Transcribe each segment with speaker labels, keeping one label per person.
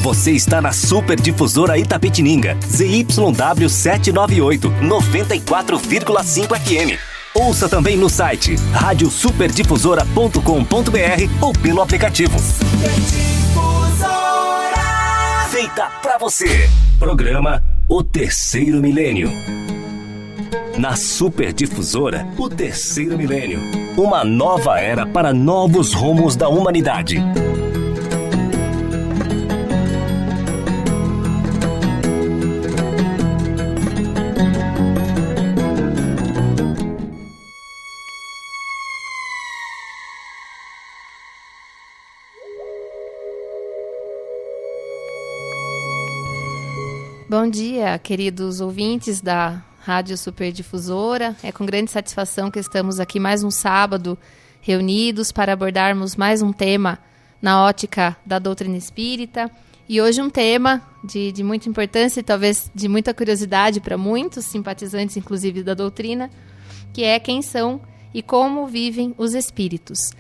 Speaker 1: Você está na Super Difusora Itapetininga, ZYW 798, 94,5 FM. Ouça também no site radiosuperdifusora.com.br ou pelo aplicativo. Feita pra você. Programa O Terceiro Milênio. Na Super Difusora, o Terceiro Milênio. Uma nova era para novos rumos da humanidade.
Speaker 2: Bom dia, queridos ouvintes da Rádio Superdifusora. É com grande satisfação que estamos aqui mais um sábado reunidos para abordarmos mais um tema na ótica da doutrina espírita. E hoje um tema de muita importância e talvez de muita curiosidade para muitos simpatizantes, inclusive da doutrina, que é quem são e como vivem os espíritos.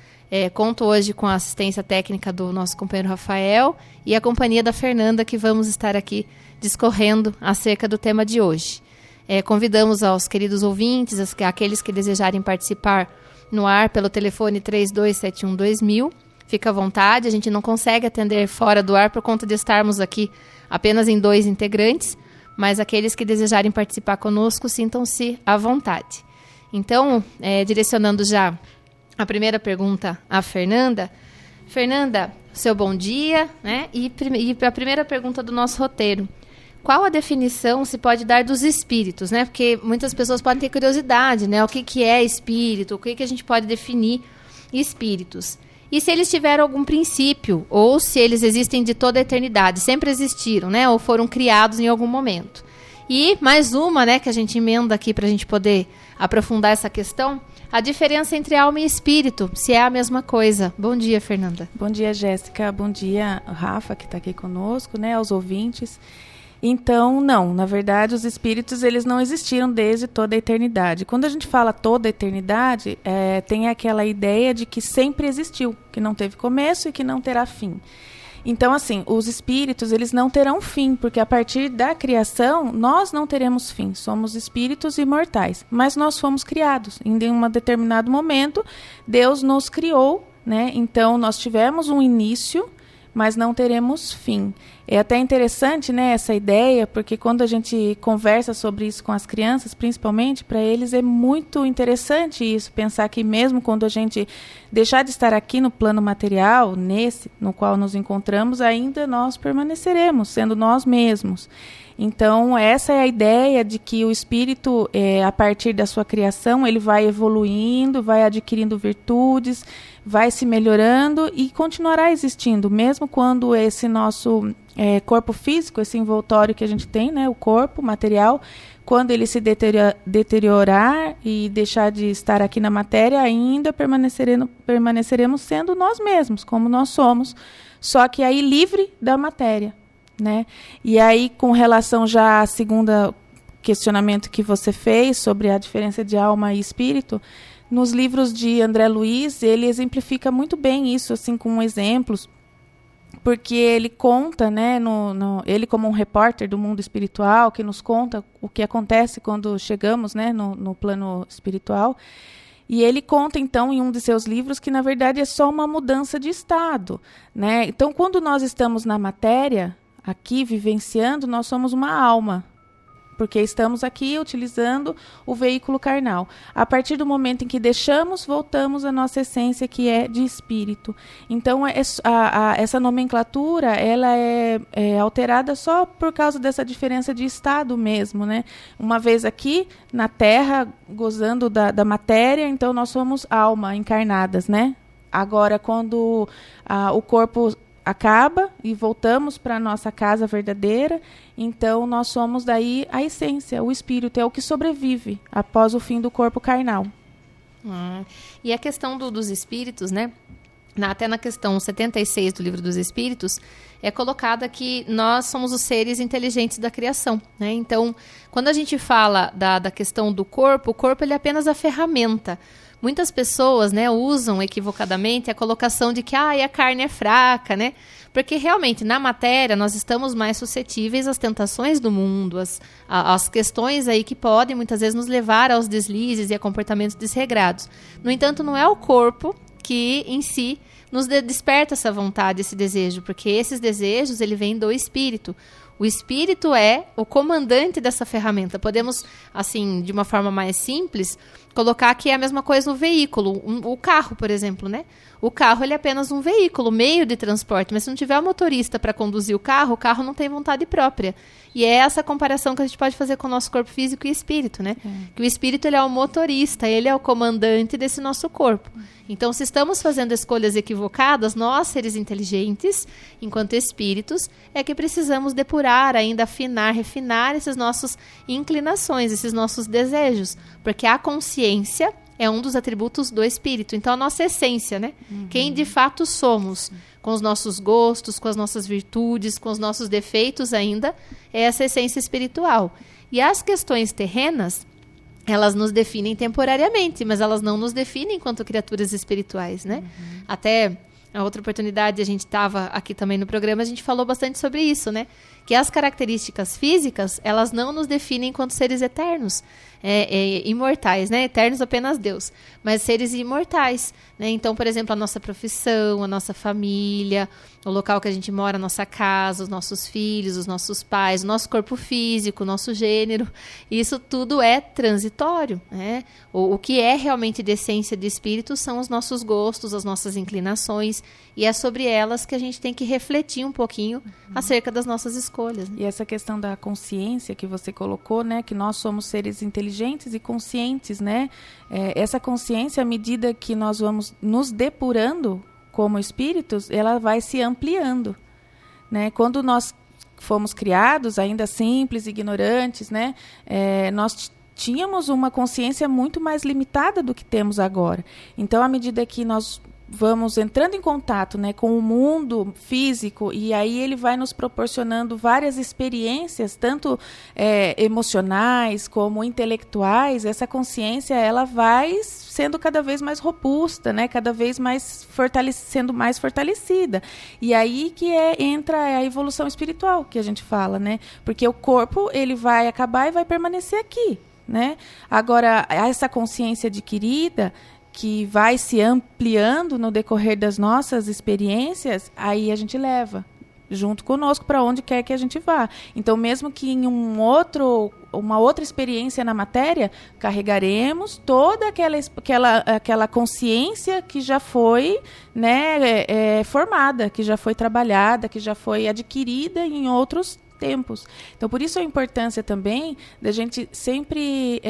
Speaker 2: Conto hoje com a assistência técnica do nosso companheiro Rafael e a companhia da Fernanda, que vamos estar aqui discorrendo acerca do tema de hoje. Convidamos aos queridos ouvintes, aqueles que desejarem participar no ar pelo telefone 3271-2000. Fica à vontade, a gente não consegue atender fora do ar por conta de estarmos aqui apenas em 2 integrantes, mas aqueles que desejarem participar conosco, sintam-se à vontade. Então, direcionando já a primeira pergunta à Fernanda. Fernanda, seu bom dia, né? E a primeira pergunta do nosso roteiro. Qual a definição se pode dar dos espíritos, né? Porque muitas pessoas podem ter curiosidade, né? O que é espírito? O que a gente pode definir espíritos? E se eles tiveram algum princípio, ou se eles existem de toda a eternidade, sempre existiram, né? Ou foram criados em algum momento. E mais uma, né, que a gente emenda aqui para a gente poder aprofundar essa questão, a diferença entre alma e espírito, se é a mesma coisa. Bom dia, Fernanda.
Speaker 3: Bom dia, Jéssica. Bom dia, Rafa, que está aqui conosco, né, aos ouvintes. Então, não, na verdade, os espíritos, eles não existiram desde toda a eternidade. Quando a gente fala toda a eternidade, tem aquela ideia de que sempre existiu, que não teve começo e que não terá fim. Então, assim, os espíritos, eles não terão fim, porque a partir da criação, nós não teremos fim. Somos espíritos imortais, mas nós fomos criados. Em um determinado momento, Deus nos criou, né? Então, nós tivemos um início, mas não teremos fim. É até interessante, né, essa ideia, porque quando a gente conversa sobre isso com as crianças, principalmente, para eles é muito interessante isso, pensar que mesmo quando a gente deixar de estar aqui no plano material, nesse no qual nos encontramos, ainda nós permaneceremos, sendo nós mesmos. Então, essa é a ideia de que o espírito, a partir da sua criação, ele vai evoluindo, vai adquirindo virtudes, vai se melhorando e continuará existindo, mesmo quando esse nosso corpo físico, esse envoltório que a gente tem, né, o corpo material, quando ele se deteriorar e deixar de estar aqui na matéria, ainda permaneceremos sendo nós mesmos, como nós somos, só que aí livre da matéria, né? E aí, com relação já à segunda questionamento que você fez sobre a diferença de alma e espírito, nos livros de André Luiz, ele exemplifica muito bem isso, assim, com exemplos, porque ele conta, né, ele como um repórter do mundo espiritual, que nos conta o que acontece quando chegamos, né, no plano espiritual, e ele conta, então, em um de seus livros, que, na verdade, é só uma mudança de estado, né? Então, quando nós estamos na matéria, aqui, vivenciando, nós somos uma alma, porque estamos aqui utilizando o veículo carnal. A partir do momento em que deixamos, voltamos à nossa essência, que é de espírito. Então, essa nomenclatura, ela é alterada só por causa dessa diferença de estado mesmo, né? Uma vez aqui, na Terra, gozando da matéria, então nós somos alma, encarnadas, né? Agora, quando o corpo acaba e voltamos para a nossa casa verdadeira, então nós somos daí a essência, o espírito, é o que sobrevive após o fim do corpo carnal.
Speaker 2: E a questão dos espíritos, né? Até na questão 76 do Livro dos Espíritos, é colocada que nós somos os seres inteligentes da criação, né? Então, quando a gente fala da questão do corpo, o corpo ele é apenas a ferramenta. Muitas pessoas, né, usam equivocadamente a colocação de que a carne é fraca, né? Porque realmente, na matéria, nós estamos mais suscetíveis às tentações do mundo, às questões aí que podem, muitas vezes, nos levar aos deslizes e a comportamentos desregrados. No entanto, não é o corpo que, em si, nos desperta essa vontade, esse desejo, porque esses desejos, ele vem do espírito. O espírito é o comandante dessa ferramenta. Podemos, assim, de uma forma mais simples, colocar que é a mesma coisa no veículo. O carro, por exemplo, né? O carro, ele é apenas um veículo, meio de transporte. Mas se não tiver um motorista para conduzir o carro não tem vontade própria. E é essa comparação que a gente pode fazer com o nosso corpo físico e espírito, né? Que o espírito, ele é o motorista, ele é o comandante desse nosso corpo. Então, se estamos fazendo escolhas equivocadas, nós, seres inteligentes, enquanto espíritos, é que precisamos depurar, ainda afinar, refinar essas nossas inclinações, esses nossos desejos. Porque a consciência é um dos atributos do espírito. Então, a nossa essência, né? Quem de fato somos, com os nossos gostos, com as nossas virtudes, com os nossos defeitos ainda, é essa essência espiritual. E as questões terrenas, elas nos definem temporariamente, mas elas não nos definem enquanto criaturas espirituais, né? Até a outra oportunidade, a gente estava aqui também no programa, a gente falou bastante sobre isso, né? Que as características físicas, elas não nos definem enquanto seres eternos, imortais, né? Eternos apenas Deus, mas seres imortais, né? Então, por exemplo, a nossa profissão, a nossa família, o local que a gente mora, a nossa casa, os nossos filhos, os nossos pais, o nosso corpo físico, o nosso gênero, isso tudo é transitório, né? O que é realmente de essência de espírito são os nossos gostos, as nossas inclinações, e é sobre elas que a gente tem que refletir um pouquinho acerca das nossas escolhas, né?
Speaker 3: E essa questão da consciência que você colocou, né? Que nós somos seres inteligentes e conscientes, né? Essa consciência, à medida que nós vamos nos depurando como espíritos, ela vai se ampliando, né? Quando nós fomos criados, ainda simples, ignorantes, né? Nós tínhamos uma consciência muito mais limitada do que temos agora. Então, à medida que nós vamos entrando em contato, né, com o mundo físico, e aí ele vai nos proporcionando várias experiências, tanto emocionais como intelectuais, essa consciência ela vai sendo cada vez mais robusta, né, cada vez mais sendo mais fortalecida. E aí que entra a evolução espiritual que a gente fala, né, porque o corpo ele vai acabar e vai permanecer aqui, né? Agora, essa consciência adquirida, que vai se ampliando no decorrer das nossas experiências, aí a gente leva junto conosco para onde quer que a gente vá. Então, mesmo que em uma outra experiência na matéria, carregaremos toda aquela consciência que já foi, né, formada, que já foi trabalhada, que já foi adquirida em outros tempos. Então, por isso a importância também da gente sempre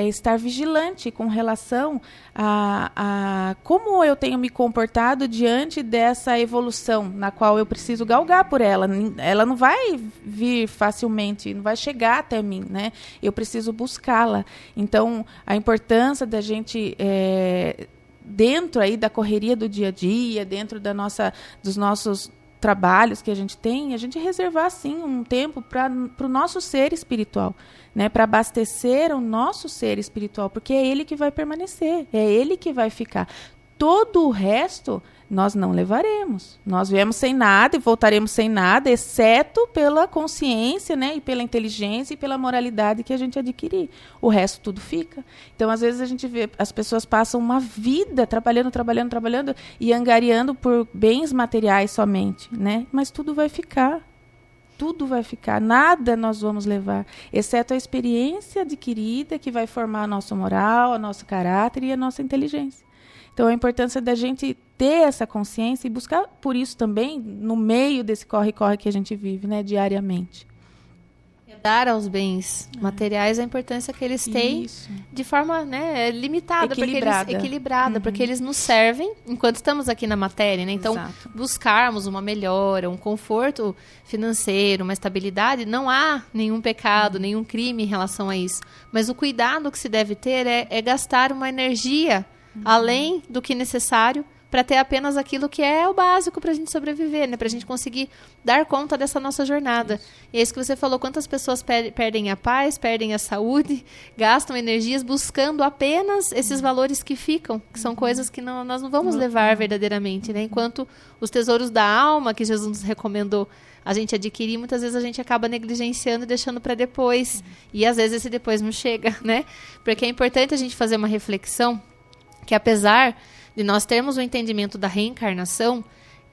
Speaker 3: estar vigilante com relação a como eu tenho me comportado diante dessa evolução na qual eu preciso galgar por ela. Ela não vai vir facilmente, não vai chegar até mim, né? Eu preciso buscá-la. Então, a importância da gente dentro aí da correria do dia a dia, dentro dos nossos trabalhos que a gente reservar sim um tempo para o nosso ser espiritual, né, para abastecer o nosso ser espiritual, porque é ele que vai permanecer, é ele que vai ficar. Todo o resto nós não levaremos. Nós viemos sem nada e voltaremos sem nada, exceto pela consciência, né, e pela inteligência e pela moralidade que a gente adquirir. O resto tudo fica. Então, às vezes, a gente vê, as pessoas passam uma vida trabalhando e angariando por bens materiais somente, né? Mas tudo vai ficar. Tudo vai ficar. Nada nós vamos levar, exceto a experiência adquirida que vai formar a nossa moral, o nosso caráter e a nossa inteligência. Então, a importância da gente ter essa consciência e buscar por isso também no meio desse corre-corre que a gente vive, né, diariamente.
Speaker 2: Dar aos bens materiais a importância que eles têm de forma, né, limitada, equilibrada, porque eles nos servem enquanto estamos aqui na matéria, né? Então, buscarmos uma melhora, um conforto financeiro, uma estabilidade, não há nenhum pecado, nenhum crime em relação a isso. Mas o cuidado que se deve ter é gastar uma energia além do que necessário para ter apenas aquilo que é o básico para a gente sobreviver, né? Para a gente conseguir dar conta dessa nossa jornada. Isso. E é isso que você falou, quantas pessoas perdem a paz, perdem a saúde, gastam energias buscando apenas esses valores que ficam, que são coisas que nós não vamos levar verdadeiramente, né? Enquanto os tesouros da alma, que Jesus nos recomendou a gente adquirir, muitas vezes a gente acaba negligenciando e deixando para depois. E às vezes esse depois não chega, né? Porque é importante a gente fazer uma reflexão que, apesar de nós termos o entendimento da reencarnação,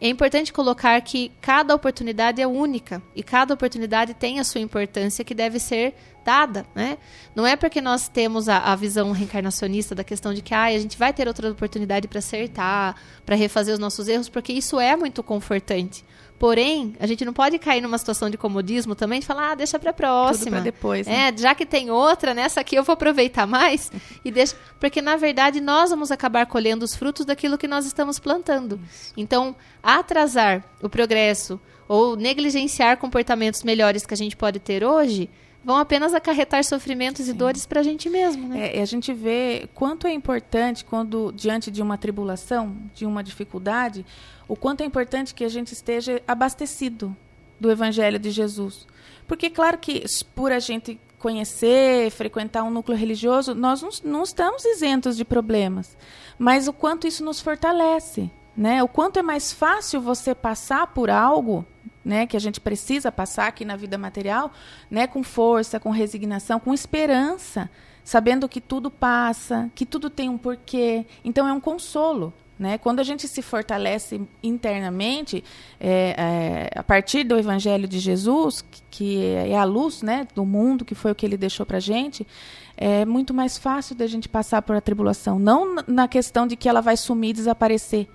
Speaker 2: é importante colocar que cada oportunidade é única e cada oportunidade tem a sua importância que deve ser dada, né? Não é porque nós temos a visão reencarnacionista da questão de que a gente vai ter outra oportunidade para acertar, para refazer os nossos erros, porque isso é muito confortante. Porém, a gente não pode cair numa situação de comodismo também, de falar, deixa para a próxima. Tudo para
Speaker 3: depois, né?
Speaker 2: Já que tem outra, nessa aqui eu vou aproveitar mais. E deixa, porque, na verdade, nós vamos acabar colhendo os frutos daquilo que nós estamos plantando. Isso. Então, atrasar o progresso ou negligenciar comportamentos melhores que a gente pode ter hoje vão apenas acarretar sofrimentos e dores para a gente mesmo, né?
Speaker 3: A gente vê quanto é importante quando, diante de uma tribulação, de uma dificuldade, o quanto é importante que a gente esteja abastecido do Evangelho de Jesus. Porque, claro que por a gente conhecer, frequentar um núcleo religioso, nós não estamos isentos de problemas. Mas o quanto isso nos fortalece, né? O quanto é mais fácil você passar por algo, né, que a gente precisa passar aqui na vida material, né, com força, com resignação, com esperança, sabendo que tudo passa, que tudo tem um porquê. Então é um consolo, né? Quando a gente se fortalece internamente, a partir do Evangelho de Jesus, que é a luz, né, do mundo, que foi o que ele deixou para a gente, é muito mais fácil da gente passar por a tribulação. Não na questão de que ela vai sumir e desaparecer,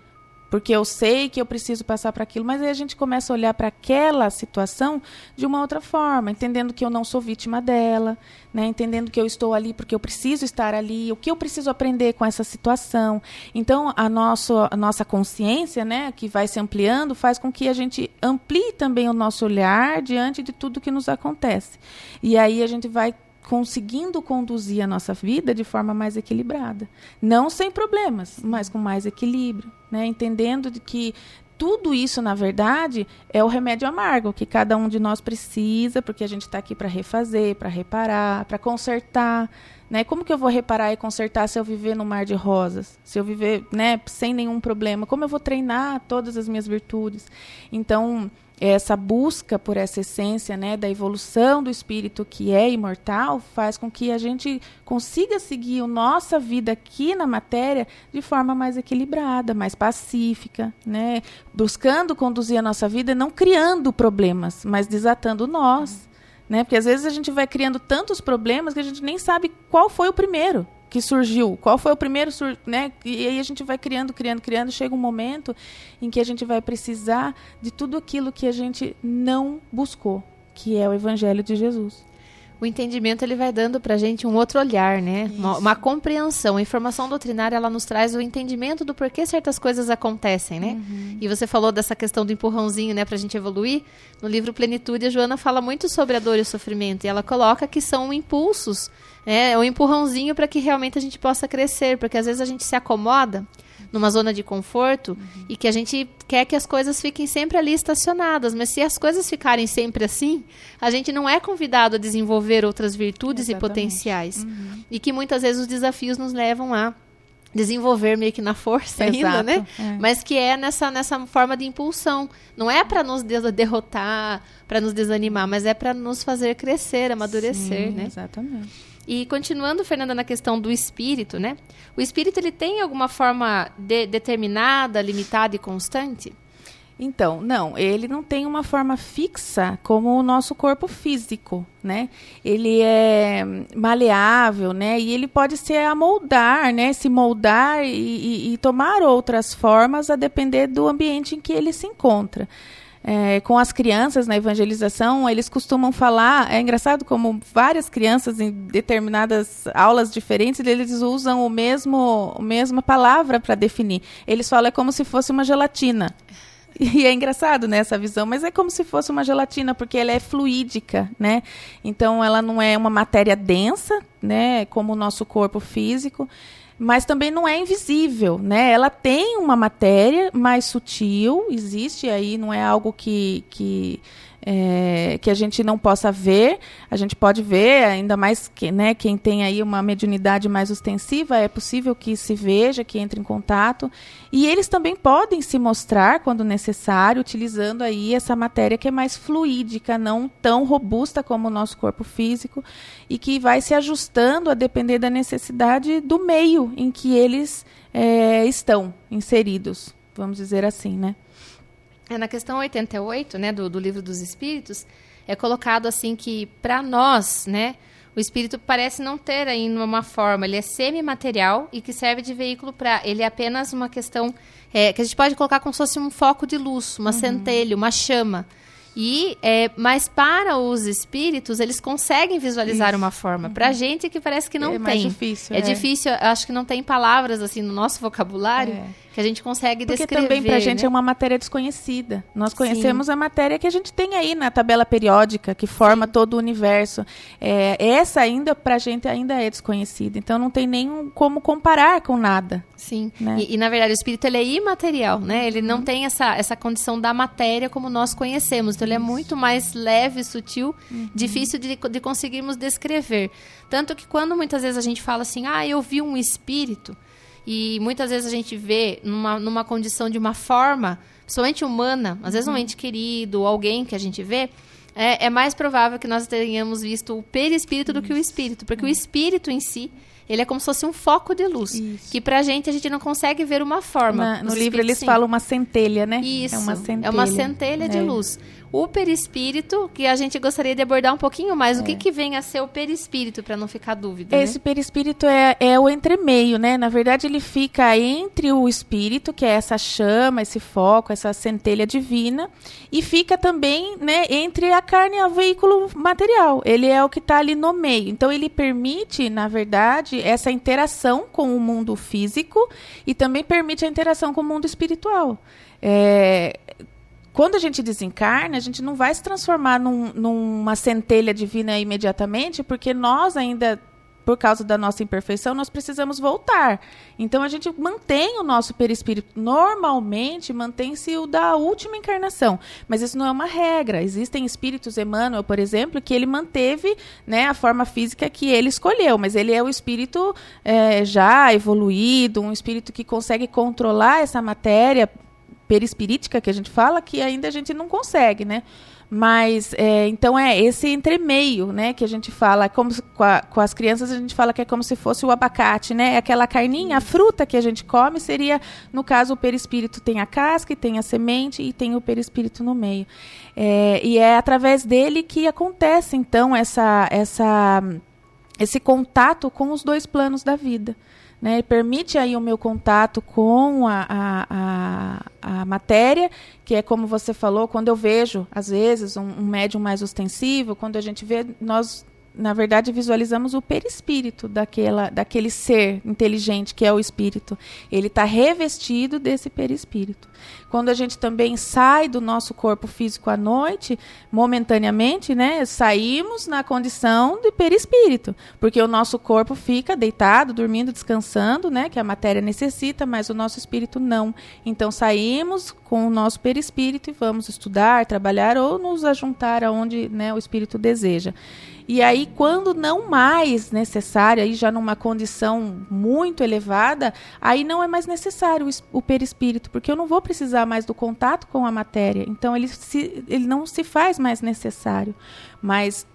Speaker 3: porque eu sei que eu preciso passar para aquilo, mas aí a gente começa a olhar para aquela situação de uma outra forma, entendendo que eu não sou vítima dela, né? Entendendo que eu estou ali porque eu preciso estar ali, o que eu preciso aprender com essa situação. Então, a nossa consciência, né, que vai se ampliando, faz com que a gente amplie também o nosso olhar diante de tudo que nos acontece. E aí a gente vai conseguindo conduzir a nossa vida de forma mais equilibrada. Não sem problemas, mas com mais equilíbrio, né? Entendendo de que tudo isso, na verdade, é o remédio amargo que cada um de nós precisa, porque a gente está aqui para refazer, para reparar, para consertar, né? Como que eu vou reparar e consertar se eu viver no mar de rosas? Se eu viver, né, sem nenhum problema? Como eu vou treinar todas as minhas virtudes? Então, essa busca por essa essência, né, da evolução do espírito que é imortal faz com que a gente consiga seguir a nossa vida aqui na matéria de forma mais equilibrada, mais pacífica, né, buscando conduzir a nossa vida não criando problemas, mas desatando nós, né, porque às vezes a gente vai criando tantos problemas que a gente nem sabe qual foi o primeiro que surgiu, qual foi o primeiro, né? E aí a gente vai criando, chega um momento em que a gente vai precisar de tudo aquilo que a gente não buscou, que é o Evangelho de Jesus.
Speaker 2: O entendimento, ele vai dando para a gente um outro olhar, né? Uma compreensão. A informação doutrinária, ela nos traz o entendimento do porquê certas coisas acontecem, né? Uhum. E você falou dessa questão do empurrãozinho, né, para a gente evoluir. No livro Plenitude, a Joana fala muito sobre a dor e o sofrimento. E ela coloca que são impulsos, né? É um empurrãozinho para que realmente a gente possa crescer. Porque às vezes a gente se acomoda numa zona de conforto e que a gente quer que as coisas fiquem sempre ali estacionadas, mas se as coisas ficarem sempre assim, a gente não é convidado a desenvolver outras virtudes e potenciais. E que muitas vezes os desafios nos levam a desenvolver meio que na força ainda, né? Mas que é nessa forma de impulsão. Não é para nos derrotar, para nos desanimar, mas é para nos fazer crescer, amadurecer,
Speaker 3: Sim,
Speaker 2: né?
Speaker 3: Exatamente.
Speaker 2: E continuando, Fernanda, na questão do espírito, né? O espírito, ele tem alguma forma determinada, limitada e constante?
Speaker 3: Então, não, ele não tem uma forma fixa como o nosso corpo físico, né? Ele é maleável, né? E ele pode se amoldar, né? Se moldar e tomar outras formas a depender do ambiente em que ele se encontra. Com as crianças na evangelização, eles costumam falar, é engraçado como várias crianças em determinadas aulas diferentes, eles usam a mesma palavra para definir. Eles falam, é como se fosse uma gelatina. E é engraçado, né, essa visão, mas é como se fosse uma gelatina, porque ela é fluídica, né? Então, ela não é uma matéria densa, né, como o nosso corpo físico. mas também não é invisível, né? Ela tem uma matéria mais sutil, existe aí, não é algo que a gente não possa ver, a gente pode ver, ainda mais que, né, quem tem aí uma mediunidade mais ostensiva, é possível que se veja, que entre em contato, e eles também podem se mostrar, quando necessário, utilizando aí essa matéria que é mais fluídica, não tão robusta como o nosso corpo físico, e que vai se ajustando a depender da necessidade do meio em que eles estão inseridos, vamos dizer assim, né?
Speaker 2: Na questão 88, né, do Livro dos Espíritos, é colocado assim que, para nós, né, o espírito parece não ter ainda uma forma, ele é semimaterial e que serve de veículo para... Ele é apenas uma questão que a gente pode colocar como se fosse um foco de luz, uma centelha, uma chama. Mas para os espíritos, eles conseguem visualizar uma forma. Para a gente que parece que não tem.
Speaker 3: É mais difícil.
Speaker 2: É difícil, acho que não tem palavras assim no nosso vocabulário que a gente consegue descrever.
Speaker 3: Porque também para a gente, né, é uma matéria desconhecida. Nós conhecemos a matéria que a gente tem aí na tabela periódica, que forma todo o universo. Essa ainda, para a gente, ainda é desconhecida. Então não tem nem como comparar com nada.
Speaker 2: Sim,
Speaker 3: né?
Speaker 2: E na verdade o espírito ele é imaterial, né? Ele não tem essa condição da matéria como nós conhecemos. Então ele é muito mais leve, sutil, difícil de conseguirmos descrever. Tanto que quando muitas vezes a gente fala assim, eu vi um espírito, e muitas vezes a gente vê numa condição de uma forma, somente humana, às vezes um ente querido, alguém que a gente vê, é mais provável que nós tenhamos visto o perispírito do que o espírito, porque o espírito em si, ele é como se fosse um foco de luz, que pra gente a gente não consegue ver uma forma.
Speaker 3: No livro eles falam uma centelha, né?
Speaker 2: Isso,
Speaker 3: é uma centelha
Speaker 2: de luz. O perispírito, que a gente gostaria de abordar um pouquinho mais, o que vem a ser o perispírito, para não ficar dúvida,
Speaker 3: Esse perispírito é o entremeio, né? Na verdade, ele fica entre o espírito, que é essa chama, esse foco, essa centelha divina, e fica também, né, entre a carne e o veículo material. Ele é o que está ali no meio. Então, ele permite, na verdade, essa interação com o mundo físico e também permite a interação com o mundo espiritual. Quando a gente desencarna, a gente não vai se transformar numa centelha divina imediatamente, porque nós ainda, por causa da nossa imperfeição, nós precisamos voltar. Então, a gente mantém o nosso perispírito. Normalmente, mantém-se o da última encarnação. Mas isso não é uma regra. Existem espíritos, Emmanuel, por exemplo, que ele manteve, né, a forma física que ele escolheu. Mas ele é o espírito já evoluído, um espírito que consegue controlar essa matéria perispirítica que a gente fala, que ainda a gente não consegue, né? Mas, então, esse entremeio, né, que a gente fala, como com as crianças a gente fala que é como se fosse o abacate, né? Aquela carninha, a fruta que a gente come seria, no caso, o perispírito tem a casca, e tem a semente e tem o perispírito no meio. E é através dele que acontece, então, esse contato com os dois planos da vida. Né, permite aí o meu contato com a matéria, que é como você falou, quando eu vejo, às vezes, um médium mais ostensivo, quando a gente vê, nós, na verdade, visualizamos o perispírito daquele ser inteligente que é o espírito. Ele está revestido desse perispírito. Quando a gente também sai do nosso corpo físico à noite, momentaneamente, né, saímos na condição de perispírito, porque o nosso corpo fica deitado, dormindo, descansando, né, que a matéria necessita, mas o nosso espírito não. Então saímos com o nosso perispírito e vamos estudar, trabalhar ou nos ajuntar aonde, né, o espírito deseja. E aí, quando não mais necessário, aí já numa condição muito elevada, aí não é mais necessário o perispírito, porque eu não vou precisar mais do contato com a matéria. Então, ele não se faz mais necessário. Mas,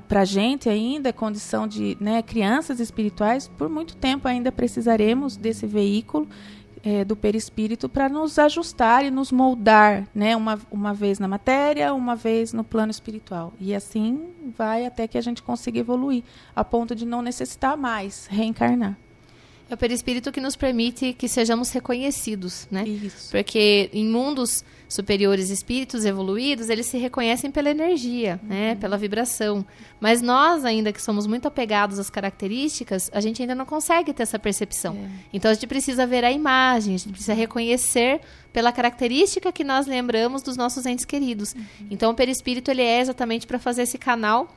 Speaker 3: para a gente ainda, condição de, né, crianças espirituais, por muito tempo ainda precisaremos desse veículo, do perispírito, para nos ajustar e nos moldar, né, uma vez na matéria, uma vez no plano espiritual. E assim vai até que a gente consiga evoluir, a ponto de não necessitar mais reencarnar.
Speaker 2: É o perispírito que nos permite que sejamos reconhecidos, né?
Speaker 3: Isso.
Speaker 2: Porque em mundos superiores, espíritos evoluídos, eles se reconhecem pela energia, né? Pela vibração. Mas nós, ainda que somos muito apegados às características, a gente ainda não consegue ter essa percepção. Então, a gente precisa ver a imagem, a gente precisa reconhecer pela característica que nós lembramos dos nossos entes queridos. Então, o perispírito ele é exatamente para fazer esse canal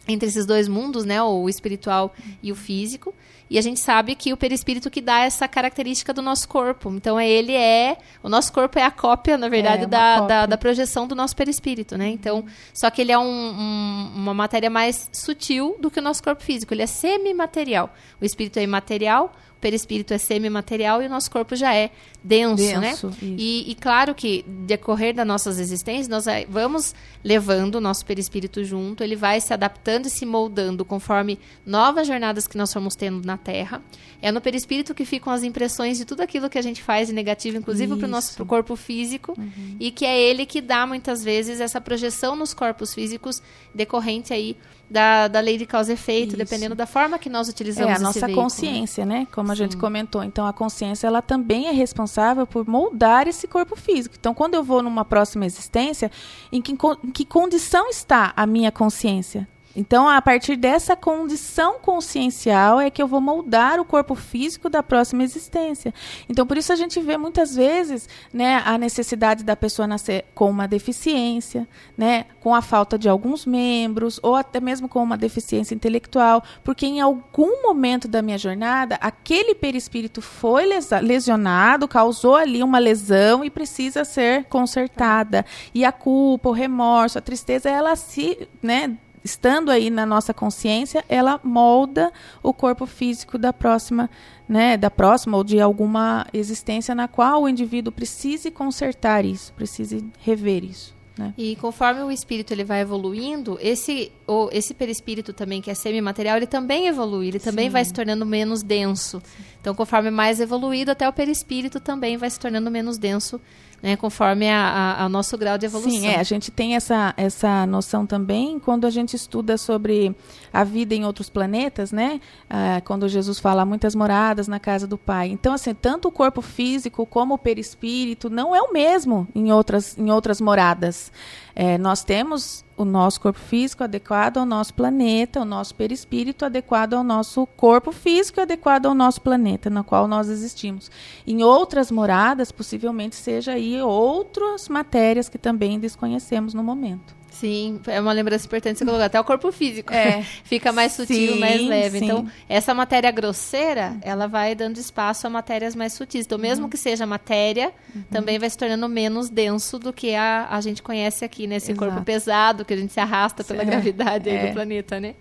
Speaker 2: entre esses dois mundos, né, o espiritual e o físico, e a gente sabe que o perispírito que dá essa característica do nosso corpo. Então, o nosso corpo é a cópia, na verdade, da projeção do nosso perispírito, né? Então, só que ele é uma matéria mais sutil do que o nosso corpo físico, ele é semimaterial. O espírito é imaterial, o perispírito é semimaterial e o nosso corpo já é denso, né? E claro que, decorrer das nossas existências, nós vamos levando o nosso perispírito junto, ele vai se adaptando e se moldando conforme novas jornadas que nós formos tendo na Terra. É no perispírito que ficam as impressões de tudo aquilo que a gente faz de negativo, inclusive para o nosso corpo físico, e que é ele que dá, muitas vezes, essa projeção nos corpos físicos decorrente aí da lei de causa e efeito, dependendo da forma que nós utilizamos esse
Speaker 3: veículo. É a nossa consciência, né? Como a gente
Speaker 2: Sim.
Speaker 3: comentou. Então, a consciência, ela também é responsável por moldar esse corpo físico. Então, quando eu vou numa próxima existência, em que condição está a minha consciência? Então, a partir dessa condição consciencial é que eu vou moldar o corpo físico da próxima existência. Então, por isso a gente vê muitas vezes, né, a necessidade da pessoa nascer com uma deficiência, né, com a falta de alguns membros, ou até mesmo com uma deficiência intelectual, porque em algum momento da minha jornada, aquele perispírito foi lesionado, causou ali uma lesão e precisa ser consertada. E a culpa, o remorso, a tristeza, ela estando aí na nossa consciência, ela molda o corpo físico da próxima ou de alguma existência na qual o indivíduo precise consertar isso, precise rever isso. Né?
Speaker 2: E conforme o espírito ele vai evoluindo, esse perispírito também, que é semimaterial, ele também evolui, ele também vai se tornando menos denso. Então, conforme mais evoluído, até o perispírito também vai se tornando menos denso, né, conforme o nosso grau de evolução.
Speaker 3: Sim, a gente tem essa noção também quando a gente estuda sobre a vida em outros planetas, né? Quando Jesus fala muitas moradas na casa do Pai. Então, assim, tanto o corpo físico como o perispírito não é o mesmo em outras moradas. Nós temos o nosso corpo físico adequado ao nosso planeta, o nosso perispírito adequado ao nosso corpo físico adequado ao nosso planeta, no qual nós existimos. Em outras moradas, possivelmente seja aí outras matérias que também desconhecemos no momento.
Speaker 2: Sim, é uma lembrança importante você colocar. Até o corpo físico fica mais sutil, mais leve. Sim. Então, essa matéria grosseira, ela vai dando espaço a matérias mais sutis. Então, mesmo que seja matéria, também vai se tornando menos denso do que a gente conhece aqui, nesse corpo pesado, que a gente se arrasta pela gravidade aí do planeta, né?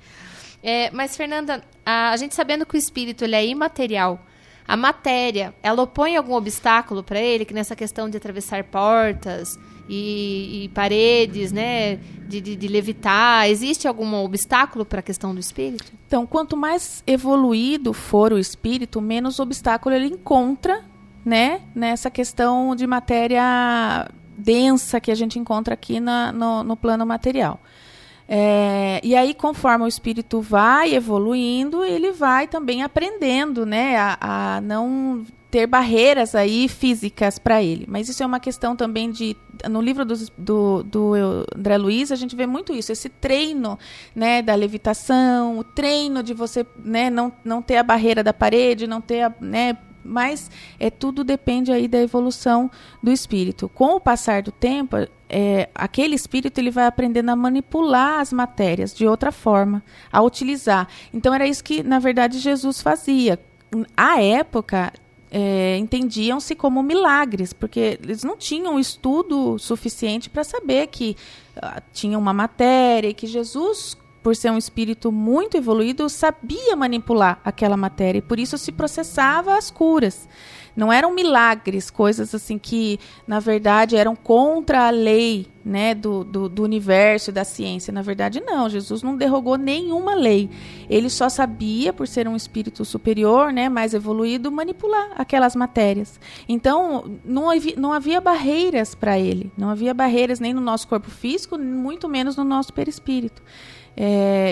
Speaker 2: Mas, Fernanda, a gente sabendo que o espírito ele é imaterial, a matéria, ela opõe algum obstáculo para ele, que nessa questão de atravessar portas e paredes, né, de levitar, existe algum obstáculo para a questão do espírito?
Speaker 3: Então, quanto mais evoluído for o espírito, menos obstáculo ele encontra, né, nessa questão de matéria densa que a gente encontra aqui no plano material. E aí, conforme o espírito vai evoluindo, ele vai também aprendendo, né, a não ter barreiras aí físicas para ele. Mas isso é uma questão também no livro do André Luiz, a gente vê muito isso, esse treino, né, da levitação, o treino de você, né, não ter a barreira da parede, não ter mas tudo depende aí da evolução do espírito. Com o passar do tempo, aquele espírito ele vai aprendendo a manipular as matérias de outra forma, a utilizar. Então era isso que, na verdade, Jesus fazia. À época, entendiam-se como milagres, porque eles não tinham estudo suficiente para saber que tinha uma matéria e que Jesus, por ser um espírito muito evoluído, sabia manipular aquela matéria e por isso se processava as curas. Não eram milagres, coisas assim que, na verdade, eram contra a lei, né, do universo e da ciência. Na verdade, não. Jesus não derrogou nenhuma lei. Ele só sabia, por ser um espírito superior, né, mais evoluído, manipular aquelas matérias. Então, não havia barreiras para ele. Não havia barreiras nem no nosso corpo físico, muito menos no nosso perispírito.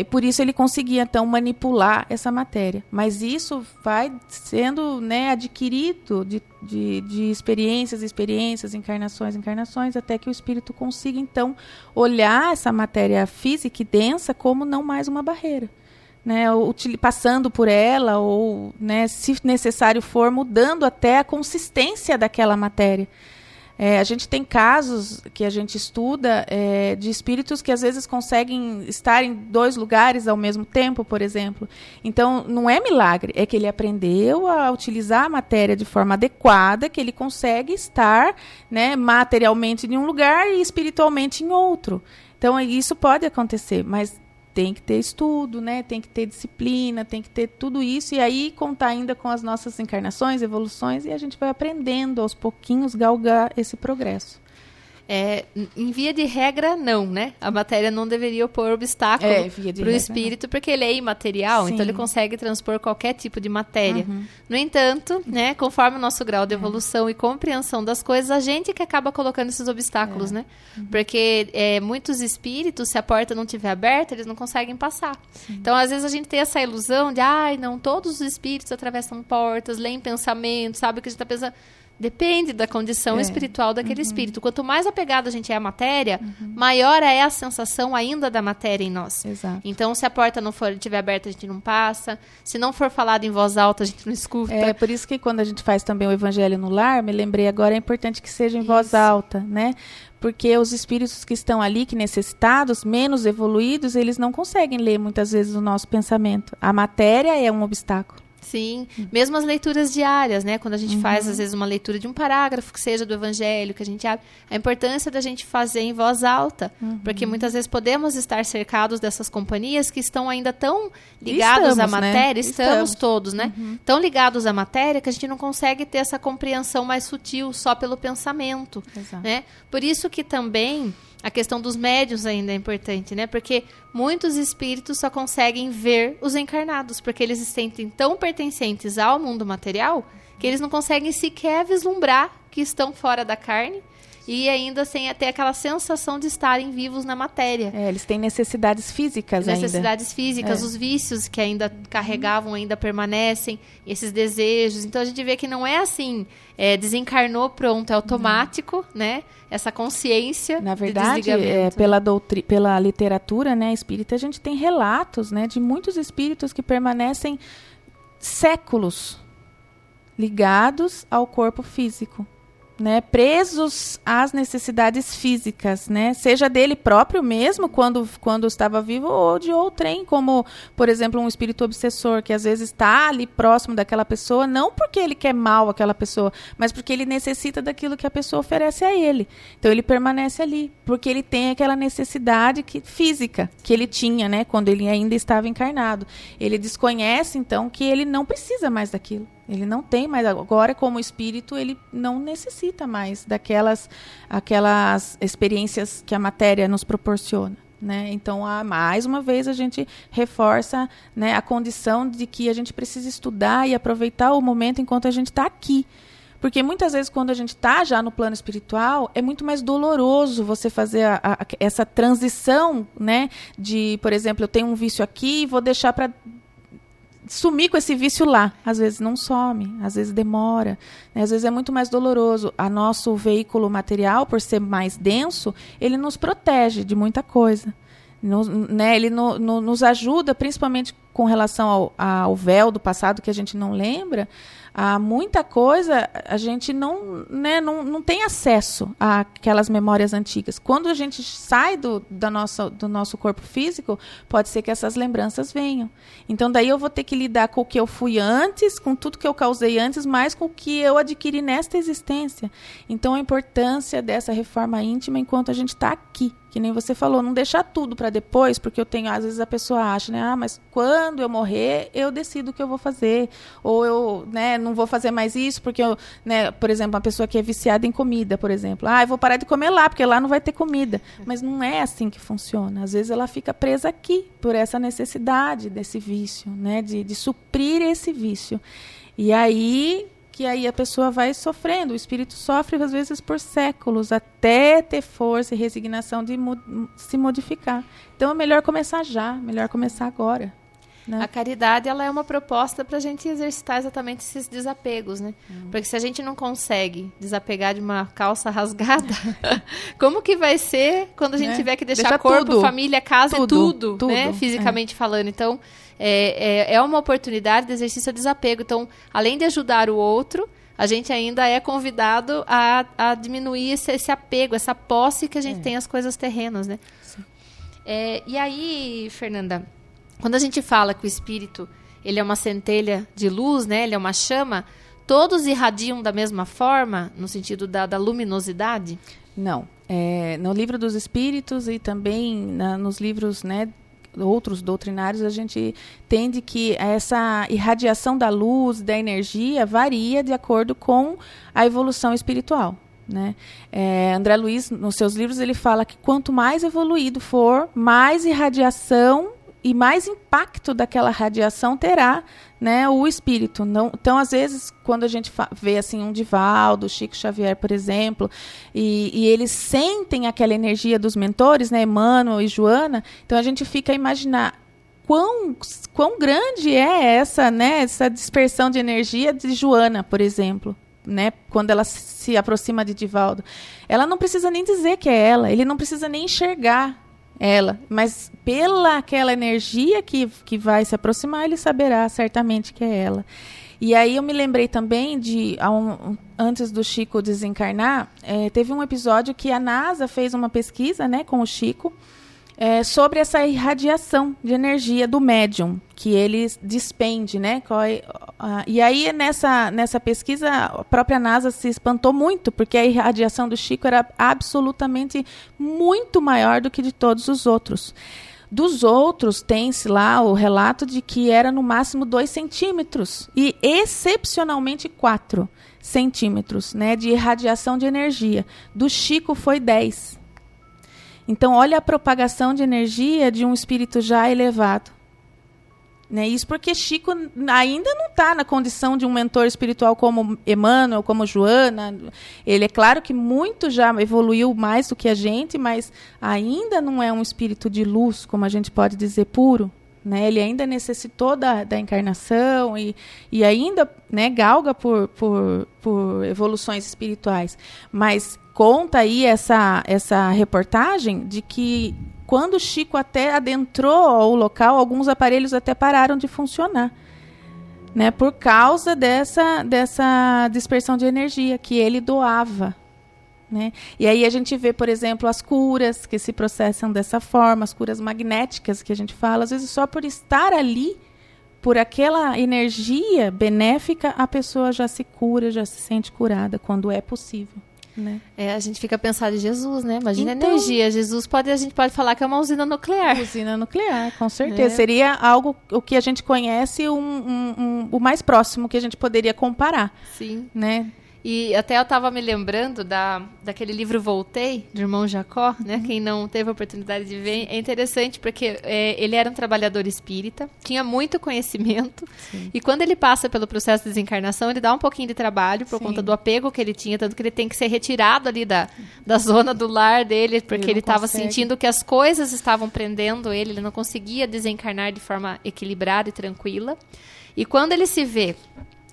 Speaker 3: Por isso ele conseguia, então, manipular essa matéria. Mas isso vai sendo, né, adquirido de experiências, encarnações, até que o espírito consiga, então, olhar essa matéria física e densa como não mais uma barreira. Né, passando por ela ou, né, se necessário for, mudando até a consistência daquela matéria. A gente tem casos que a gente estuda de espíritos que às vezes conseguem estar em 2 lugares ao mesmo tempo, por exemplo. Então, não é milagre, é que ele aprendeu a utilizar a matéria de forma adequada, que ele consegue estar, né, materialmente em um lugar e espiritualmente em outro. Então, isso pode acontecer, mas tem que ter estudo, né? Tem que ter disciplina, tem que ter tudo isso. E aí contar ainda com as nossas encarnações, evoluções, e a gente vai aprendendo aos pouquinhos, galgar esse progresso.
Speaker 2: Em via de regra, não, né? A matéria não deveria opor obstáculo para o espírito, porque ele é imaterial, então ele consegue transpor qualquer tipo de matéria. No entanto, né, conforme o nosso grau de evolução e compreensão das coisas, a gente que acaba colocando esses obstáculos, né? Porque muitos espíritos, se a porta não estiver aberta, eles não conseguem passar. Então, às vezes, a gente tem essa ilusão de, não, todos os espíritos atravessam portas, leem pensamentos, sabe o que a gente está pensando... Depende da condição espiritual daquele espírito. Quanto mais apegado a gente é à matéria, maior é a sensação ainda da matéria em nós.
Speaker 3: Exato.
Speaker 2: Então, se a porta não estiver aberta, a gente não passa. Se não for falado em voz alta, a gente não escuta.
Speaker 3: Por isso que quando a gente faz também o Evangelho no Lar, me lembrei agora, é importante que seja em voz alta, né? Porque os espíritos que estão ali, que necessitados, menos evoluídos, eles não conseguem ler muitas vezes o nosso pensamento. A matéria é um obstáculo.
Speaker 2: Sim, mesmo as leituras diárias, né? Quando a gente faz, às vezes, uma leitura de um parágrafo que seja do Evangelho, que a gente abre, a importância da gente fazer em voz alta, porque muitas vezes podemos estar cercados dessas companhias que estão ainda tão ligados à matéria, né? Estamos todos, né? Tão ligados à matéria que a gente não consegue ter essa compreensão mais sutil só pelo pensamento, né? Por isso que também... A questão dos médiuns ainda é importante, né? Porque muitos espíritos só conseguem ver os encarnados, porque eles se sentem tão pertencentes ao mundo material que eles não conseguem sequer vislumbrar que estão fora da carne e ainda sem ter aquela sensação de estarem vivos na matéria.
Speaker 3: Eles têm necessidades físicas ainda.
Speaker 2: Necessidades físicas, os vícios que ainda carregavam ainda permanecem, esses desejos. Então, a gente vê que não é assim, desencarnou, pronto, é automático, né? Essa consciência.
Speaker 3: Na verdade, pela literatura, né, espírita, a gente tem relatos, né, de muitos espíritos que permanecem séculos ligados ao corpo físico, né, presos às necessidades físicas, né, seja dele próprio mesmo, quando estava vivo, ou de outrem, como, por exemplo, um espírito obsessor, que às vezes está ali próximo daquela pessoa, não porque ele quer mal àquela pessoa, mas porque ele necessita daquilo que a pessoa oferece a ele. Então, ele permanece ali, porque ele tem aquela necessidade física que ele tinha, né, quando ele ainda estava encarnado. Ele desconhece, então, que ele não precisa mais daquilo. Ele não tem mais, agora como espírito, ele não necessita mais aquelas experiências que a matéria nos proporciona, né? Então, mais uma vez, a gente reforça, né, a condição de que a gente precisa estudar e aproveitar o momento enquanto a gente está aqui. Porque muitas vezes, quando a gente está já no plano espiritual, é muito mais doloroso você fazer essa transição, né, de, por exemplo, eu tenho um vício aqui e vou deixar para sumir com esse vício lá. Às vezes não some, às vezes demora, né? Às vezes é muito mais doloroso. A nosso veículo material, por ser mais denso, ele nos protege de muita coisa. Né? Ele nos ajuda, principalmente com relação ao véu do passado que a gente não lembra. Há muita coisa a gente não tem acesso àquelas memórias antigas. Quando a gente sai do nosso corpo físico, pode ser que essas lembranças venham. Então, daí eu vou ter que lidar com o que eu fui antes, com tudo que eu causei antes, mais com o que eu adquiri nesta existência. Então, a importância dessa reforma íntima enquanto a gente está aqui. Que nem você falou, não deixar tudo para depois, porque às vezes a pessoa acha, né, mas quando eu morrer, eu decido o que eu vou fazer. Ou eu, né, não vou fazer mais isso, porque eu, né, por exemplo, uma pessoa que é viciada em comida, por exemplo. Eu vou parar de comer lá, porque lá não vai ter comida. Mas não é assim que funciona. Às vezes ela fica presa aqui, por essa necessidade desse vício, né, de suprir esse vício. E aí a pessoa vai sofrendo, o espírito sofre às vezes por séculos, até ter força e resignação de se modificar. Então é melhor começar já, melhor começar agora. Né?
Speaker 2: A caridade, ela é uma proposta para a gente exercitar exatamente esses desapegos, né? Porque se a gente não consegue desapegar de uma calça rasgada, como que vai ser quando a gente tiver que deixar corpo, tudo, família, casa e tudo, né? Fisicamente falando. Então, é uma oportunidade de exercício de desapego. Então, além de ajudar o outro, a gente ainda é convidado a diminuir esse apego, essa posse que a gente tem às coisas terrenas, né? E aí, Fernanda, quando a gente fala que o espírito ele é uma centelha de luz, né? Ele é uma chama, todos irradiam da mesma forma, no sentido da luminosidade?
Speaker 3: Não. No Livro dos Espíritos e também nos livros, né, outros doutrinários, a gente entende que essa irradiação da luz, da energia, varia de acordo com a evolução espiritual, né? André Luiz, nos seus livros, ele fala que quanto mais evoluído for, mais irradiação e mais impacto daquela radiação terá, né, o espírito. Então, às vezes, quando a gente vê assim, um Divaldo, Chico Xavier, por exemplo, e eles sentem aquela energia dos mentores, né, Emmanuel e Joana, então a gente fica a imaginar quão grande é essa, né, essa dispersão de energia de Joana, por exemplo. Né, quando ela se aproxima de Divaldo. Ela não precisa nem dizer que é ela, ele não precisa nem enxergar ela, mas pela aquela energia que vai se aproximar, ele saberá certamente que é ela. E aí eu me lembrei também antes do Chico desencarnar, teve um episódio que a NASA fez uma pesquisa, né, com o Chico, sobre essa irradiação de energia do médium que ele despende, né? E aí nessa pesquisa a própria NASA se espantou muito, porque a irradiação do Chico era absolutamente muito maior do que de todos os outros. Dos outros, tem-se lá o relato de que era no máximo 2 centímetros e excepcionalmente 4 centímetros, né, de irradiação de energia. Do Chico foi 10. Então, olha a propagação de energia de um espírito já elevado. Né? Isso porque Chico ainda não está na condição de um mentor espiritual como Emmanuel, como Joana. Ele é claro que muito já evoluiu mais do que a gente, mas ainda não é um espírito de luz, como a gente pode dizer, puro. Né? Ele ainda necessitou da encarnação e ainda, né, galga por evoluções espirituais. Mas conta aí essa reportagem de que quando o Chico até adentrou o local, alguns aparelhos até pararam de funcionar, né, por causa dessa dispersão de energia que ele doava. Né? E aí a gente vê, por exemplo, as curas que se processam dessa forma, as curas magnéticas que a gente fala, às vezes só por estar ali, por aquela energia benéfica, a pessoa já se cura, já se sente curada, quando é possível. Né?
Speaker 2: A gente fica a pensar de Jesus, né? Imagina então, a energia. Jesus a gente pode falar que é uma usina nuclear.
Speaker 3: Usina nuclear, com certeza. Seria algo o que a gente conhece, o mais próximo que a gente poderia comparar.
Speaker 2: Sim.
Speaker 3: Né?
Speaker 2: E até eu estava me lembrando daquele livro Voltei, do irmão Jacó, né? Quem não teve a oportunidade de ver, é interessante porque ele era um trabalhador espírita, tinha muito conhecimento, e quando ele passa pelo processo de desencarnação, ele dá um pouquinho de trabalho por conta do apego que ele tinha, tanto que ele tem que ser retirado ali da zona do lar dele, porque ele estava sentindo que as coisas estavam prendendo ele não conseguia desencarnar de forma equilibrada e tranquila. E quando ele se vê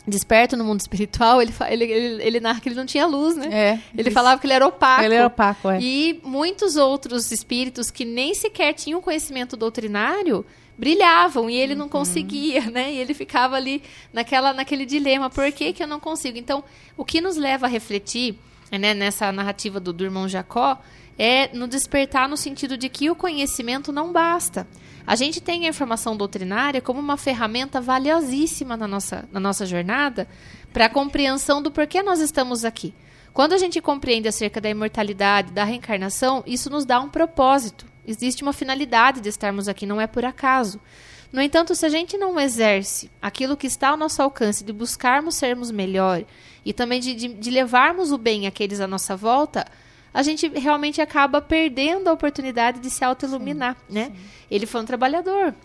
Speaker 2: desperto no mundo espiritual, ele narra que ele não tinha luz, né? Ele falava que ele era opaco.
Speaker 3: Ele era opaco,
Speaker 2: E muitos outros espíritos que nem sequer tinham conhecimento doutrinário brilhavam e ele não conseguia, né? E ele ficava ali naquele dilema, por que eu não consigo? Então, o que nos leva a refletir, né, nessa narrativa do irmão Jacó, é no despertar no sentido de que o conhecimento não basta. A gente tem a informação doutrinária como uma ferramenta valiosíssima na nossa jornada para a compreensão do porquê nós estamos aqui. Quando a gente compreende acerca da imortalidade, da reencarnação, isso nos dá um propósito. Existe uma finalidade de estarmos aqui, não é por acaso. No entanto, se a gente não exerce aquilo que está ao nosso alcance, de buscarmos sermos melhor e também de levarmos o bem àqueles à nossa volta, a gente realmente acaba perdendo a oportunidade de se autoiluminar, né? Sim. Ele foi um trabalhador,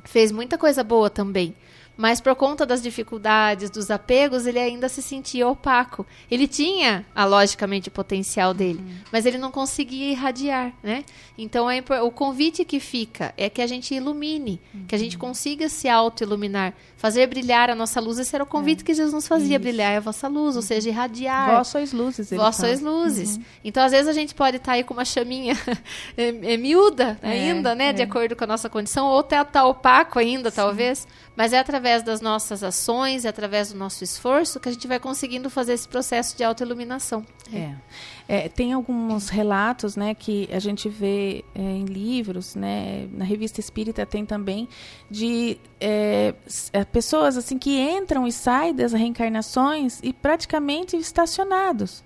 Speaker 2: fez muita coisa boa também, mas por conta das dificuldades, dos apegos, ele ainda se sentia opaco. Ele tinha, logicamente, o potencial dele, mas ele não conseguia irradiar, né? Então, o convite que fica é que a gente ilumine, que a gente consiga se auto-iluminar, fazer brilhar a nossa luz. Esse era o convite que Jesus nos fazia, brilhar a vossa luz, ou seja, irradiar.
Speaker 3: Vós sois luzes.
Speaker 2: Vós sois luzes. Então, às vezes, a gente pode estar aí com uma chaminha miúda ainda, né? De acordo com a nossa condição, ou tá opaco ainda, talvez. Mas é através das nossas ações, é através do nosso esforço que a gente vai conseguindo fazer esse processo de autoiluminação.
Speaker 3: Tem alguns relatos, né, que a gente vê em livros, né, na Revista Espírita tem também, de pessoas assim, que entram e saem das reencarnações e praticamente estacionados.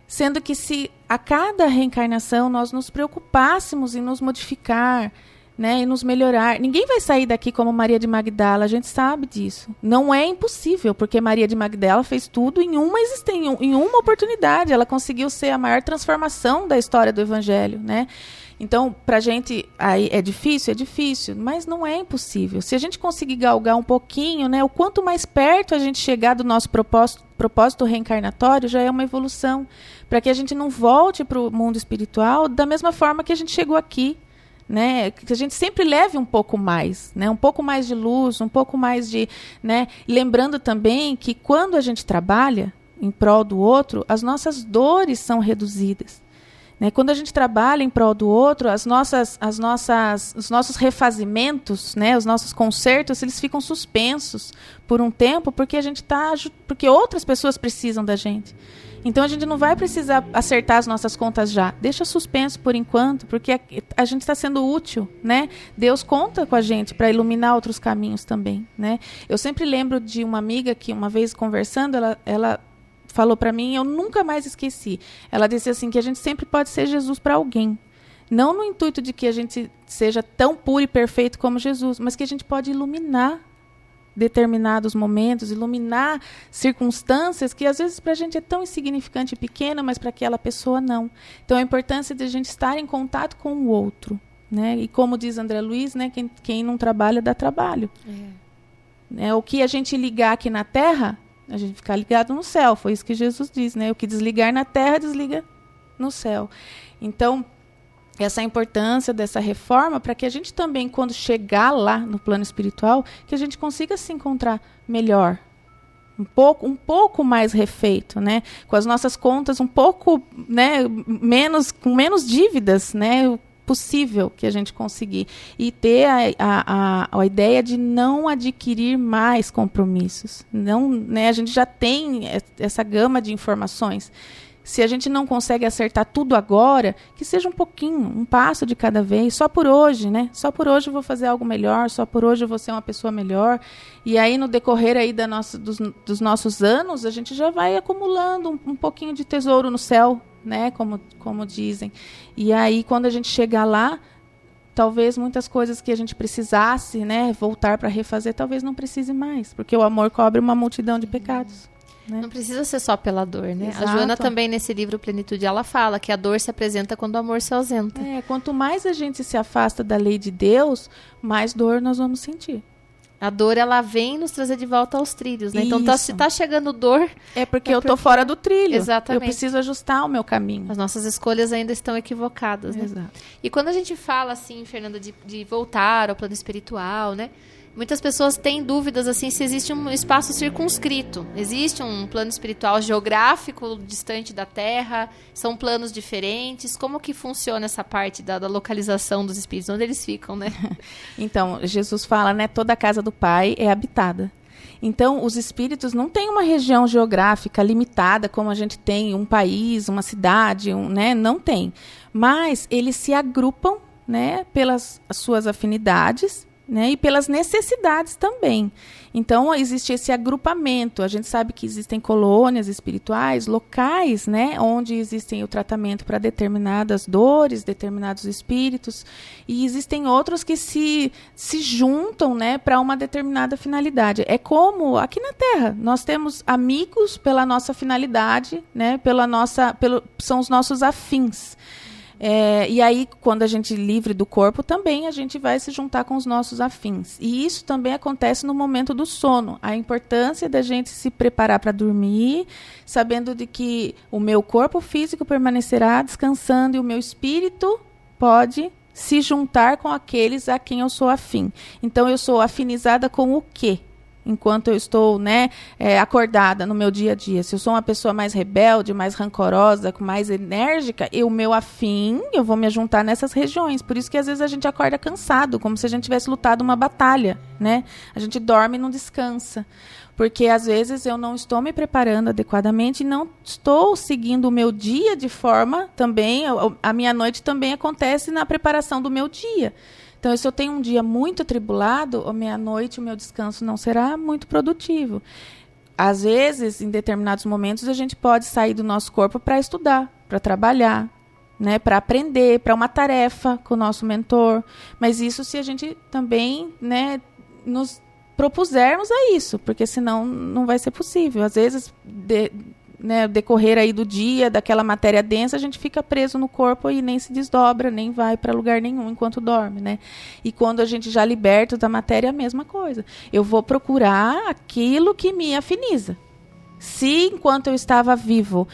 Speaker 3: Sendo que se a cada reencarnação nós nos preocupássemos em nos modificar, né, e nos melhorar. Ninguém vai sair daqui como Maria de Magdala, a gente sabe disso. Não é impossível, porque Maria de Magdala fez tudo em uma oportunidade. Ela conseguiu ser a maior transformação da história do Evangelho, né? Então, para a gente, aí é difícil, mas não é impossível. Se a gente conseguir galgar um pouquinho, né, o quanto mais perto a gente chegar do nosso propósito reencarnatório, já é uma evolução, para que a gente não volte para o mundo espiritual da mesma forma que a gente chegou aqui. Né, que a gente sempre leve um pouco mais, né, um pouco mais de luz, um pouco mais de... Né, lembrando também que quando a gente trabalha em prol do outro, as nossas dores são reduzidas. Né, quando a gente trabalha em prol do outro, os nossos refazimentos, né, os nossos consertos, eles ficam suspensos por um tempo, porque outras pessoas precisam da gente. Então, a gente não vai precisar acertar as nossas contas já. Deixa suspenso por enquanto, porque a gente está sendo útil, né? Deus conta com a gente para iluminar outros caminhos também, né? Eu sempre lembro de uma amiga que, uma vez conversando, ela falou para mim, eu nunca mais esqueci. Ela disse assim, que a gente sempre pode ser Jesus para alguém. Não no intuito de que a gente seja tão puro e perfeito como Jesus, mas que a gente pode iluminar determinados momentos, iluminar circunstâncias que às vezes para a gente é tão insignificante e pequena, mas para aquela pessoa não. Então a importância de a gente estar em contato com o outro, né? E como diz André Luiz, né, quem não trabalha dá trabalho. Né? O que a gente ligar aqui na Terra, a gente ficar ligado no céu, foi isso que Jesus diz, né? O que desligar na Terra, desliga no céu. Então essa é a importância dessa reforma para que a gente também, quando chegar lá no plano espiritual, que a gente consiga se encontrar melhor, um pouco mais refeito, né? Com as nossas contas um pouco, né, com menos dívidas, né, possível que a gente conseguir. E ter a ideia de não adquirir mais compromissos. Não, né, a gente já tem essa gama de informações. Se a gente não consegue acertar tudo agora, que seja um pouquinho, um passo de cada vez, só por hoje, né? Só por hoje eu vou fazer algo melhor, só por hoje eu vou ser uma pessoa melhor. E aí, no decorrer aí dos nossos anos, a gente já vai acumulando um pouquinho de tesouro no céu, né? Como dizem. E aí, quando a gente chegar lá, talvez muitas coisas que a gente precisasse, né, voltar para refazer, talvez não precise mais, porque o amor cobre uma multidão de pecados. Né?
Speaker 2: Não precisa ser só pela dor, né?
Speaker 3: Exato.
Speaker 2: A Joana também, nesse livro Plenitude, ela fala que a dor se apresenta quando o amor se ausenta.
Speaker 3: Quanto mais a gente se afasta da lei de Deus, mais dor nós vamos sentir.
Speaker 2: A dor, ela vem nos trazer de volta aos trilhos, né? Então, se tá chegando dor...
Speaker 3: É porque eu tô fora do trilho.
Speaker 2: Exatamente.
Speaker 3: Eu preciso ajustar o meu caminho.
Speaker 2: As nossas escolhas ainda estão equivocadas, né?
Speaker 3: Exato.
Speaker 2: E quando a gente fala, assim, Fernanda, de voltar ao plano espiritual, né? Muitas pessoas têm dúvidas, assim, se existe um espaço circunscrito. Existe um plano espiritual geográfico distante da Terra? São planos diferentes? Como que funciona essa parte da localização dos espíritos? Onde eles ficam, né?
Speaker 3: Então, Jesus fala, né? Toda a casa do Pai é habitada. Então, os espíritos não têm uma região geográfica limitada, como a gente tem um país, uma cidade, né? Não tem. Mas eles se agrupam, né? Pelas suas afinidades, né, e pelas necessidades também. Então, existe esse agrupamento. A gente sabe que existem colônias espirituais, locais, né, onde existem o tratamento para determinadas dores, determinados espíritos, e existem outros que se juntam, né, para uma determinada finalidade. É como aqui na Terra, nós temos amigos pela nossa finalidade, né, são os nossos afins. E aí, quando a gente livre do corpo, também a gente vai se juntar com os nossos afins. E isso também acontece no momento do sono. A importância da gente se preparar para dormir, sabendo de que o meu corpo físico permanecerá descansando e o meu espírito pode se juntar com aqueles a quem eu sou afim. Então, eu sou afinizada com o quê? enquanto eu estou, né, acordada no meu dia a dia. Se eu sou uma pessoa mais rebelde, mais rancorosa, mais enérgica, o meu afim, eu vou me juntar nessas regiões. Por isso que às vezes a gente acorda cansado, como se a gente tivesse lutado uma batalha, né? A gente dorme e não descansa. Porque às vezes eu não estou me preparando adequadamente e não estou seguindo o meu dia de forma também, a minha noite também acontece na preparação do meu dia. Então, se eu tenho um dia muito atribulado, a minha noite, o meu descanso não será muito produtivo. Às vezes, em determinados momentos, a gente pode sair do nosso corpo para estudar, para trabalhar, né, para aprender, para uma tarefa com o nosso mentor. Mas isso se a gente também, né, nos propusermos a isso, porque senão não vai ser possível. Às vezes, decorrer aí do dia, daquela matéria densa, a gente fica preso no corpo e nem se desdobra, nem vai para lugar nenhum enquanto dorme, né? E quando a gente já liberta da matéria, é a mesma coisa. Eu vou procurar aquilo que me afiniza. Se enquanto eu estava vivo,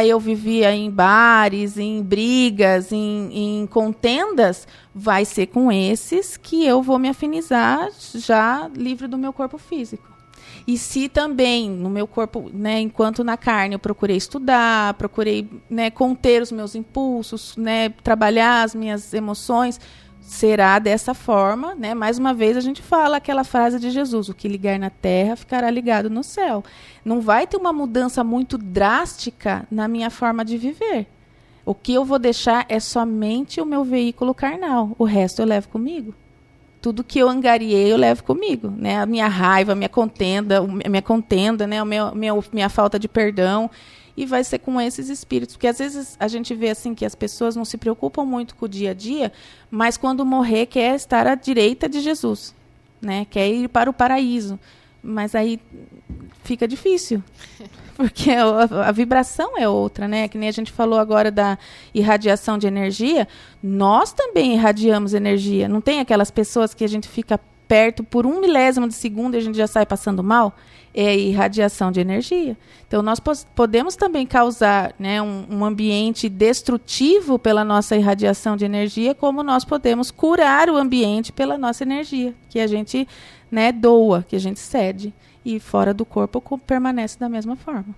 Speaker 3: eu vivia em bares, em brigas, em contendas, vai ser com esses que eu vou me afinizar já livre do meu corpo físico. E se também no meu corpo, né, enquanto na carne, eu procurei estudar, procurei, né, conter os meus impulsos, né, trabalhar as minhas emoções, será dessa forma, né? Mais uma vez a gente fala aquela frase de Jesus: o que ligar na terra ficará ligado no céu. Não vai ter uma mudança muito drástica na minha forma de viver. O que eu vou deixar é somente o meu veículo carnal. O resto eu levo comigo. Tudo que eu angariei, eu levo comigo, né? A minha raiva, a minha contenda, né? Minha falta de perdão. E vai ser com esses espíritos. Porque às vezes a gente vê assim que as pessoas não se preocupam muito com o dia a dia, mas quando morrer quer estar à direita de Jesus, né? Quer ir para o paraíso. Mas aí fica difícil. Porque a vibração é outra, né? Que nem a gente falou agora da irradiação de energia. Nós também irradiamos energia. Não tem aquelas pessoas que a gente fica perto por 1 milésimo de segundo e a gente já sai passando mal? É irradiação de energia. Então, nós podemos também causar, né, um ambiente destrutivo pela nossa irradiação de energia, como nós podemos curar o ambiente pela nossa energia, que a gente, né, doa, que a gente cede. E fora do corpo permanece da mesma forma.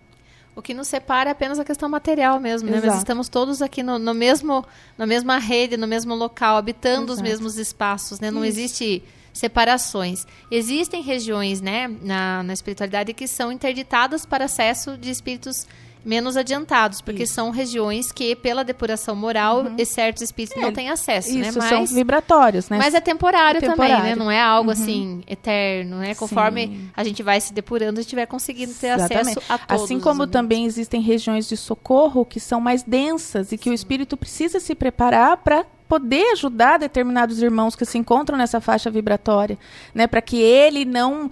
Speaker 2: O que nos separa é apenas a questão material mesmo, né? Mas estamos todos aqui na mesma rede, no mesmo local, habitando os mesmos espaços, né? Não existe separações. Existem regiões, né, na espiritualidade que são interditadas para acesso de espíritos menos adiantados, porque são regiões que, pela depuração moral, certos espíritos não têm acesso, né?
Speaker 3: Mas são vibratórios, né?
Speaker 2: Mas é temporário também, né? Não é algo assim eterno, né? Conforme a gente vai se depurando, a gente vai conseguindo ter acesso a todos.
Speaker 3: Assim como também existem regiões de socorro que são mais densas e que o espírito precisa se preparar para poder ajudar determinados irmãos que se encontram nessa faixa vibratória, né, para que ele não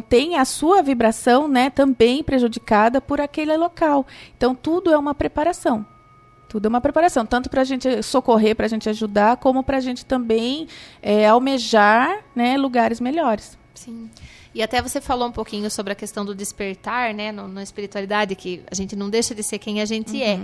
Speaker 3: tenha a sua vibração, né, também prejudicada por aquele local. Então, tudo é uma preparação. Tudo é uma preparação, tanto para a gente socorrer, para a gente ajudar, como para a gente também almejar, né, lugares melhores.
Speaker 2: Sim. E até você falou um pouquinho sobre a questão do despertar, né, na espiritualidade, que a gente não deixa de ser quem a gente é.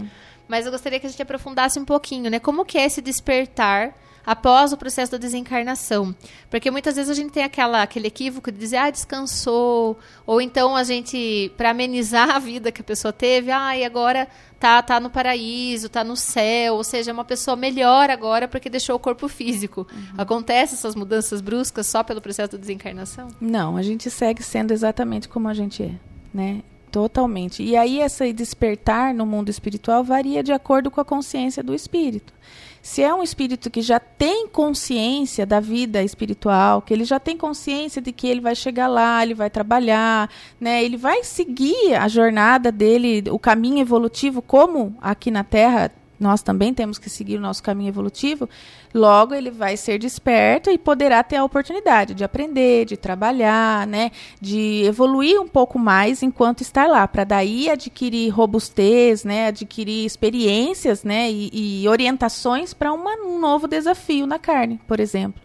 Speaker 2: Mas eu gostaria que a gente aprofundasse um pouquinho, né? Como que é esse despertar após o processo da desencarnação? Porque muitas vezes a gente tem aquele equívoco de dizer, descansou. Ou então a gente, para amenizar a vida que a pessoa teve, e agora tá no paraíso, tá no céu. Ou seja, é uma pessoa melhor agora porque deixou o corpo físico. Acontecem essas mudanças bruscas só pelo processo da desencarnação?
Speaker 3: Não, a gente segue sendo exatamente como a gente é, né? Totalmente. E aí esse despertar no mundo espiritual varia de acordo com a consciência do espírito. Se é um espírito que já tem consciência da vida espiritual, que ele já tem consciência de que ele vai chegar lá, ele vai trabalhar, né, ele vai seguir a jornada dele, o caminho evolutivo, como aqui na Terra nós também temos que seguir o nosso caminho evolutivo, logo ele vai ser desperto e poderá ter a oportunidade de aprender, de trabalhar, né, de evoluir um pouco mais enquanto está lá, para daí adquirir robustez, né, adquirir experiências, né, e orientações para um novo desafio na carne, por exemplo.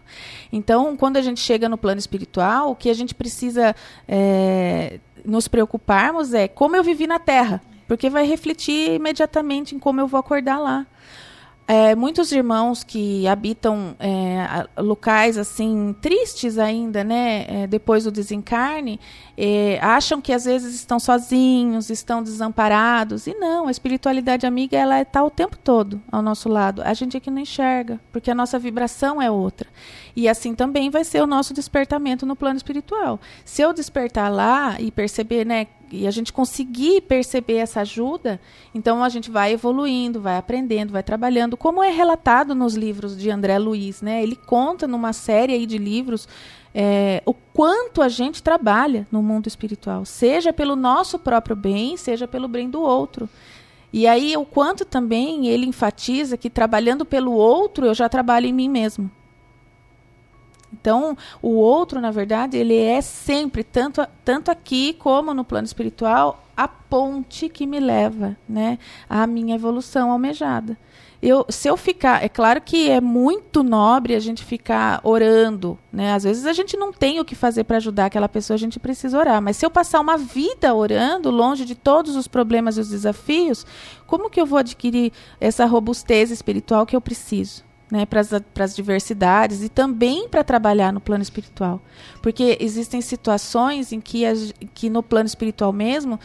Speaker 3: Então, quando a gente chega no plano espiritual, o que a gente precisa nos preocuparmos é como eu vivi na Terra, porque vai refletir imediatamente em como eu vou acordar lá. Muitos irmãos que habitam locais assim tristes ainda, né, depois do desencarne, acham que às vezes estão sozinhos, estão desamparados. E não, a espiritualidade amiga, ela está o tempo todo ao nosso lado. A gente aqui não enxerga, porque a nossa vibração é outra. E assim também vai ser o nosso despertamento no plano espiritual. Se eu despertar lá e perceber, né, e a gente conseguir perceber essa ajuda, então a gente vai evoluindo, vai aprendendo, vai trabalhando, como é relatado nos livros de André Luiz, né? Ele conta numa série aí de livros o quanto a gente trabalha no mundo espiritual, seja pelo nosso próprio bem, seja pelo bem do outro. E aí o quanto também ele enfatiza que trabalhando pelo outro, eu já trabalho em mim mesmo. Então, o outro, na verdade, ele é sempre, tanto aqui como no plano espiritual, a ponte que me leva, né, à minha evolução almejada. Se eu ficar... É claro que é muito nobre a gente ficar orando, né? Às vezes a gente não tem o que fazer para ajudar aquela pessoa, a gente precisa orar. Mas se eu passar uma vida orando, longe de todos os problemas e os desafios, como que eu vou adquirir essa robustez espiritual que eu preciso? Né, para as diversidades e também para trabalhar no plano espiritual. Porque existem situações em que no plano espiritual mesmo,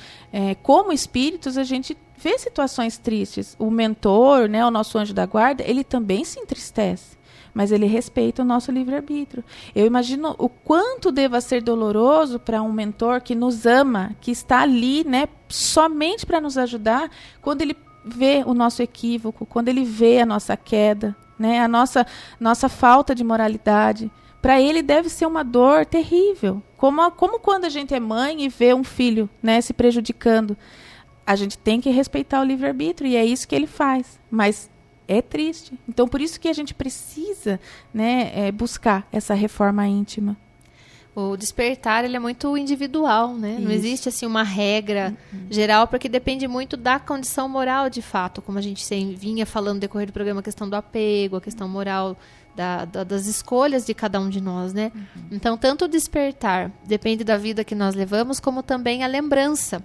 Speaker 3: como espíritos, a gente vê situações tristes. O mentor, né, o nosso anjo da guarda, ele também se entristece, mas ele respeita o nosso livre-arbítrio. Eu imagino o quanto deva ser doloroso para um mentor que nos ama, que está ali, né, somente para nos ajudar, quando ele vê o nosso equívoco, quando ele vê a nossa queda, né, a nossa falta de moralidade. Para ele deve ser uma dor terrível. Como quando a gente é mãe e vê um filho, né, se prejudicando. A gente tem que respeitar o livre-arbítrio, e é isso que ele faz. Mas é triste. Então, por isso que a gente precisa, né, buscar essa reforma íntima.
Speaker 2: O despertar, ele é muito individual, né? Isso. Não existe assim uma regra geral, porque depende muito da condição moral, de fato, como a gente vinha falando no decorrer do programa, a questão do apego, a questão moral das escolhas de cada um de nós, né? Então, tanto o despertar depende da vida que nós levamos, como também a lembrança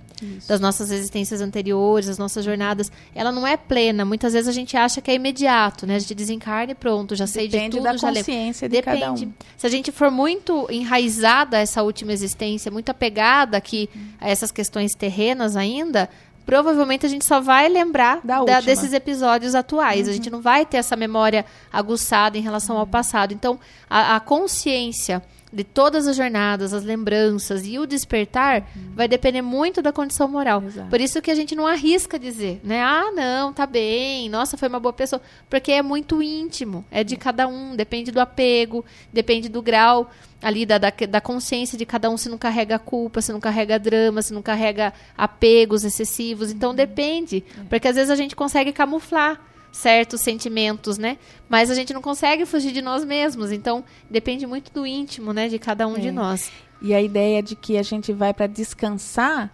Speaker 2: das nossas existências anteriores, das nossas jornadas. Ela não é plena. Muitas vezes a gente acha que é imediato, né? A gente desencarna e pronto, já sei de tudo.
Speaker 3: Depende da consciência de cada um.
Speaker 2: Se a gente for muito enraizada a essa última existência, muito apegada aqui a essas questões terrenas ainda, provavelmente a gente só vai lembrar desses episódios atuais. A gente não vai ter essa memória aguçada em relação ao passado. Então, a consciência de todas as jornadas, as lembranças e o despertar vai depender muito da condição moral.
Speaker 3: Exato.
Speaker 2: Por isso que a gente não arrisca dizer, né? Ah, não, tá bem, nossa, foi uma boa pessoa. Porque é muito íntimo, é de cada um, depende do apego, depende do grau ali da consciência de cada um, se não carrega culpa, se não carrega drama, se não carrega apegos excessivos. Então, depende, porque às vezes a gente consegue camuflar certos sentimentos, né? Mas a gente não consegue fugir de nós mesmos. Então, depende muito do íntimo, né, de cada um de nós.
Speaker 3: E a ideia de que a gente vai para descansar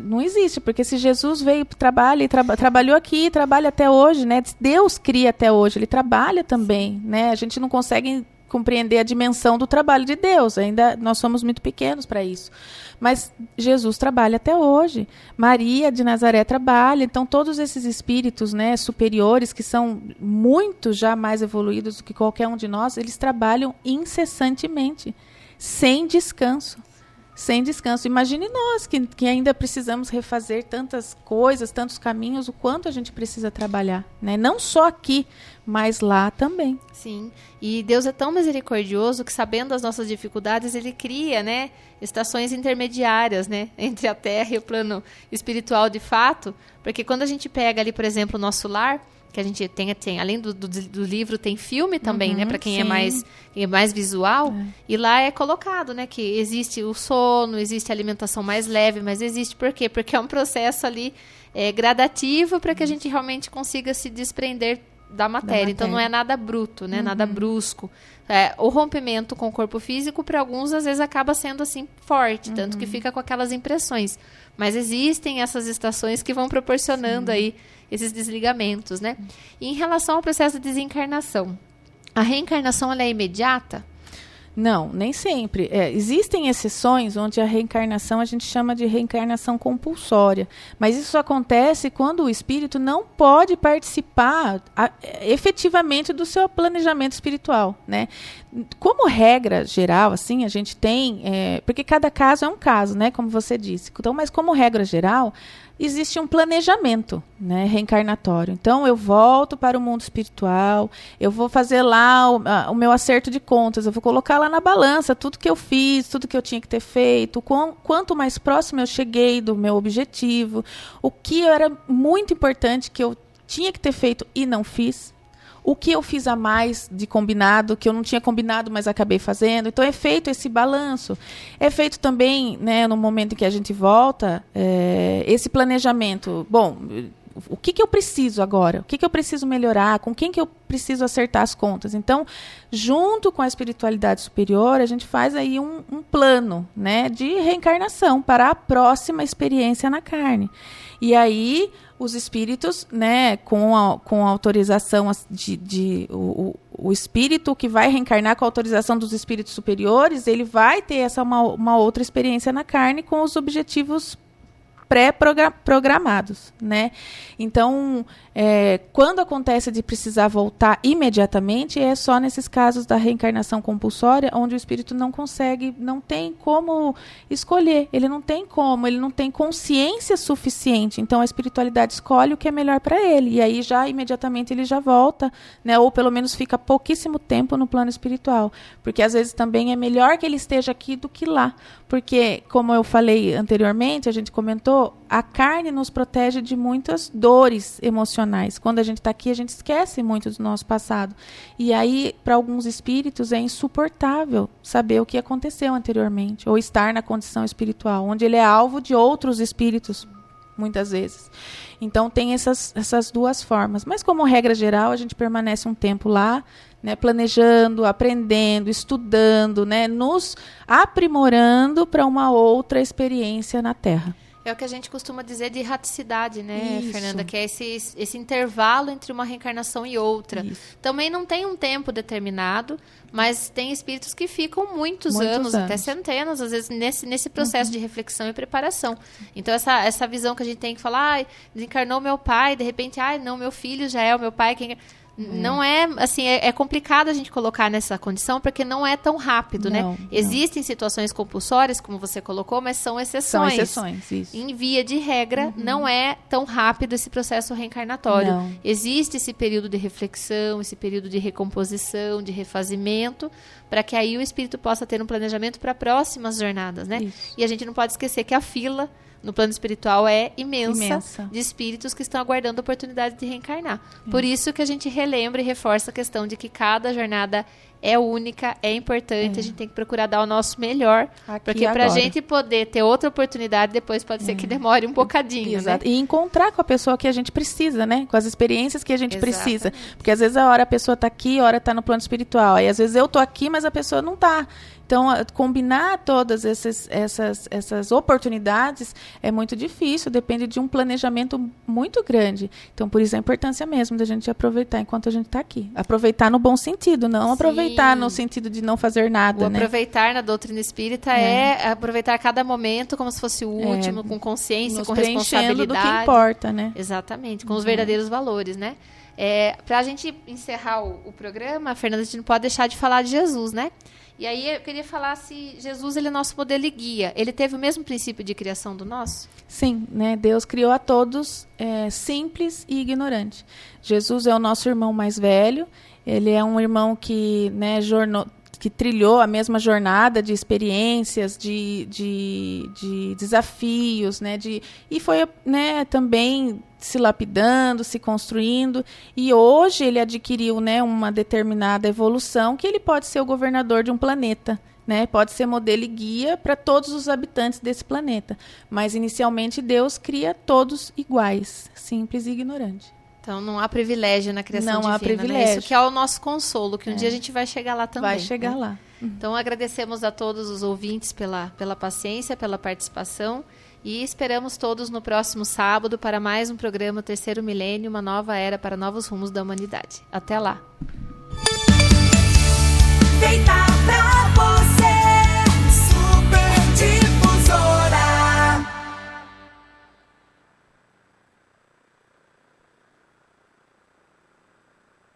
Speaker 3: não existe, porque se Jesus veio para o trabalho e trabalhou aqui, trabalha até hoje, né? Deus cria até hoje, ele trabalha também, né? A gente não consegue compreender a dimensão do trabalho de Deus. Ainda nós somos muito pequenos para isso. Mas Jesus trabalha até hoje. Maria de Nazaré trabalha. Então, todos esses espíritos, né, superiores, que são muito já mais evoluídos do que qualquer um de nós, eles trabalham incessantemente, sem descanso. Sem descanso. Imagine nós, que ainda precisamos refazer tantas coisas, tantos caminhos, o quanto a gente precisa trabalhar, né? Não só aqui, mas lá também.
Speaker 2: Sim, e Deus é tão misericordioso que, sabendo das nossas dificuldades, Ele cria, né, estações intermediárias, né, entre a Terra e o plano espiritual de fato, porque quando a gente pega ali, por exemplo, o nosso lar, que a gente tem além do livro, tem filme também, né, para quem é mais visual, e lá é colocado, né, que existe o sono, existe a alimentação mais leve, mas existe por quê? Porque é um processo ali gradativo para que a gente realmente consiga se desprender da matéria. Então não é nada bruto, né, nada brusco. O rompimento com o corpo físico, para alguns, às vezes acaba sendo assim forte, tanto que fica com aquelas impressões. Mas existem essas estações que vão proporcionando aí esses desligamentos, né? E em relação ao processo de desencarnação, a reencarnação, ela é imediata?
Speaker 3: Não, nem sempre. Existem exceções onde a reencarnação a gente chama de reencarnação compulsória. Mas isso acontece quando o espírito não pode participar efetivamente do seu planejamento espiritual, né? Como regra geral, assim, a gente tem... porque cada caso é um caso, né? Como você disse. Então, mas como regra geral, existe um planejamento, né, reencarnatório. Então, eu volto para o mundo espiritual, eu vou fazer lá o meu acerto de contas, eu vou colocar lá na balança tudo que eu fiz, tudo que eu tinha que ter feito, quanto mais próximo eu cheguei do meu objetivo, o que era muito importante que eu tinha que ter feito e não fiz, o que eu fiz a mais de combinado, que eu não tinha combinado, mas acabei fazendo. Então, é feito esse balanço. É feito também, né, no momento em que a gente volta, esse planejamento. Bom, o que eu preciso agora? O que eu preciso melhorar? Com quem que eu preciso acertar as contas? Então, junto com a espiritualidade superior, a gente faz aí um plano, né, de reencarnação para a próxima experiência na carne. E aí, os espíritos, né, com a autorização o espírito que vai reencarnar com a autorização dos espíritos superiores, ele vai ter uma outra experiência na carne com os objetivos pré-programados, né? Então, quando acontece de precisar voltar imediatamente, é só nesses casos da reencarnação compulsória, onde o espírito não consegue, não tem como escolher, ele não tem consciência suficiente. Então, a espiritualidade escolhe o que é melhor para ele, e aí já imediatamente ele já volta, né? Ou pelo menos fica pouquíssimo tempo no plano espiritual, porque às vezes também é melhor que ele esteja aqui do que lá, porque, como eu falei anteriormente, a gente comentou, a carne nos protege de muitas dores emocionais. Quando a gente está aqui, a gente esquece muito do nosso passado. E aí, para alguns espíritos, é insuportável saber o que aconteceu anteriormente, ou estar na condição espiritual, onde ele é alvo de outros espíritos, muitas vezes. Então, tem essas duas formas. Mas, como regra geral, a gente permanece um tempo lá, né, planejando, aprendendo, estudando, né, nos aprimorando para uma outra experiência na Terra.
Speaker 2: É o que a gente costuma dizer de erraticidade, né,
Speaker 3: Isso.
Speaker 2: Fernanda? Que é esse intervalo entre uma reencarnação e outra.
Speaker 3: Isso.
Speaker 2: Também não tem um tempo determinado, mas tem espíritos que ficam muitos anos, até centenas, às vezes, nesse processo de reflexão e preparação. Então, essa visão que a gente tem que falar, desencarnou meu pai, de repente, não, meu filho já é o meu pai, não é, assim, é complicado a gente colocar nessa condição, porque não é tão rápido, né? Existem situações compulsórias, como você colocou, mas são exceções.
Speaker 3: São exceções, isso.
Speaker 2: Em via de regra, não é tão rápido esse processo reencarnatório.
Speaker 3: Não.
Speaker 2: Existe esse período de reflexão, esse período de recomposição, de refazimento, para que aí o espírito possa ter um planejamento para próximas jornadas, né?
Speaker 3: Isso.
Speaker 2: E a gente não pode esquecer que a fila no plano espiritual é imensa de espíritos que estão aguardando a oportunidade de reencarnar. Por isso que a gente relembra e reforça a questão de que cada jornada é única, é importante, a gente tem que procurar dar o nosso melhor, porque para a gente poder ter outra oportunidade, depois pode ser que demore um bocadinho,
Speaker 3: Exato.
Speaker 2: né?
Speaker 3: E encontrar com a pessoa que a gente precisa, né? Com as experiências que a gente precisa. Porque às vezes a hora a pessoa está aqui, a hora está no plano espiritual. Aí às vezes eu estou aqui, mas a pessoa não está. Então, combinar todas essas oportunidades é muito difícil, depende de um planejamento muito grande. Então, por isso a importância mesmo da gente aproveitar enquanto a gente está aqui. Aproveitar no bom sentido, não aproveitar no sentido de não fazer nada, né?
Speaker 2: Aproveitar na doutrina espírita é aproveitar cada momento como se fosse o último, com consciência, com responsabilidade.
Speaker 3: Do que importa, né?
Speaker 2: Exatamente, com os verdadeiros valores, né? Para a gente encerrar o programa, Fernanda, a gente não pode deixar de falar de Jesus, né? E aí eu queria falar se Jesus ele é nosso modelo e guia. Ele teve o mesmo princípio de criação do nosso?
Speaker 3: Sim, né? Deus criou a todos simples e ignorante. Jesus é o nosso irmão mais velho. Ele é um irmão que, né, que trilhou a mesma jornada de experiências, de desafios, né? E foi, né, também se lapidando, se construindo, e hoje ele adquiriu, né, uma determinada evolução que ele pode ser o governador de um planeta, né? Pode ser modelo e guia para todos os habitantes desse planeta. Mas inicialmente Deus cria todos iguais, simples e ignorantes.
Speaker 2: Então não há privilégio na criação divina,
Speaker 3: não há privilégio.
Speaker 2: Né? Isso que é o nosso consolo, que um dia a gente vai chegar lá também.
Speaker 3: Vai chegar lá.
Speaker 2: Então agradecemos a todos os ouvintes pela paciência, pela participação, e esperamos todos no próximo sábado para mais um programa Terceiro Milênio, uma nova era para novos rumos da humanidade. Até lá!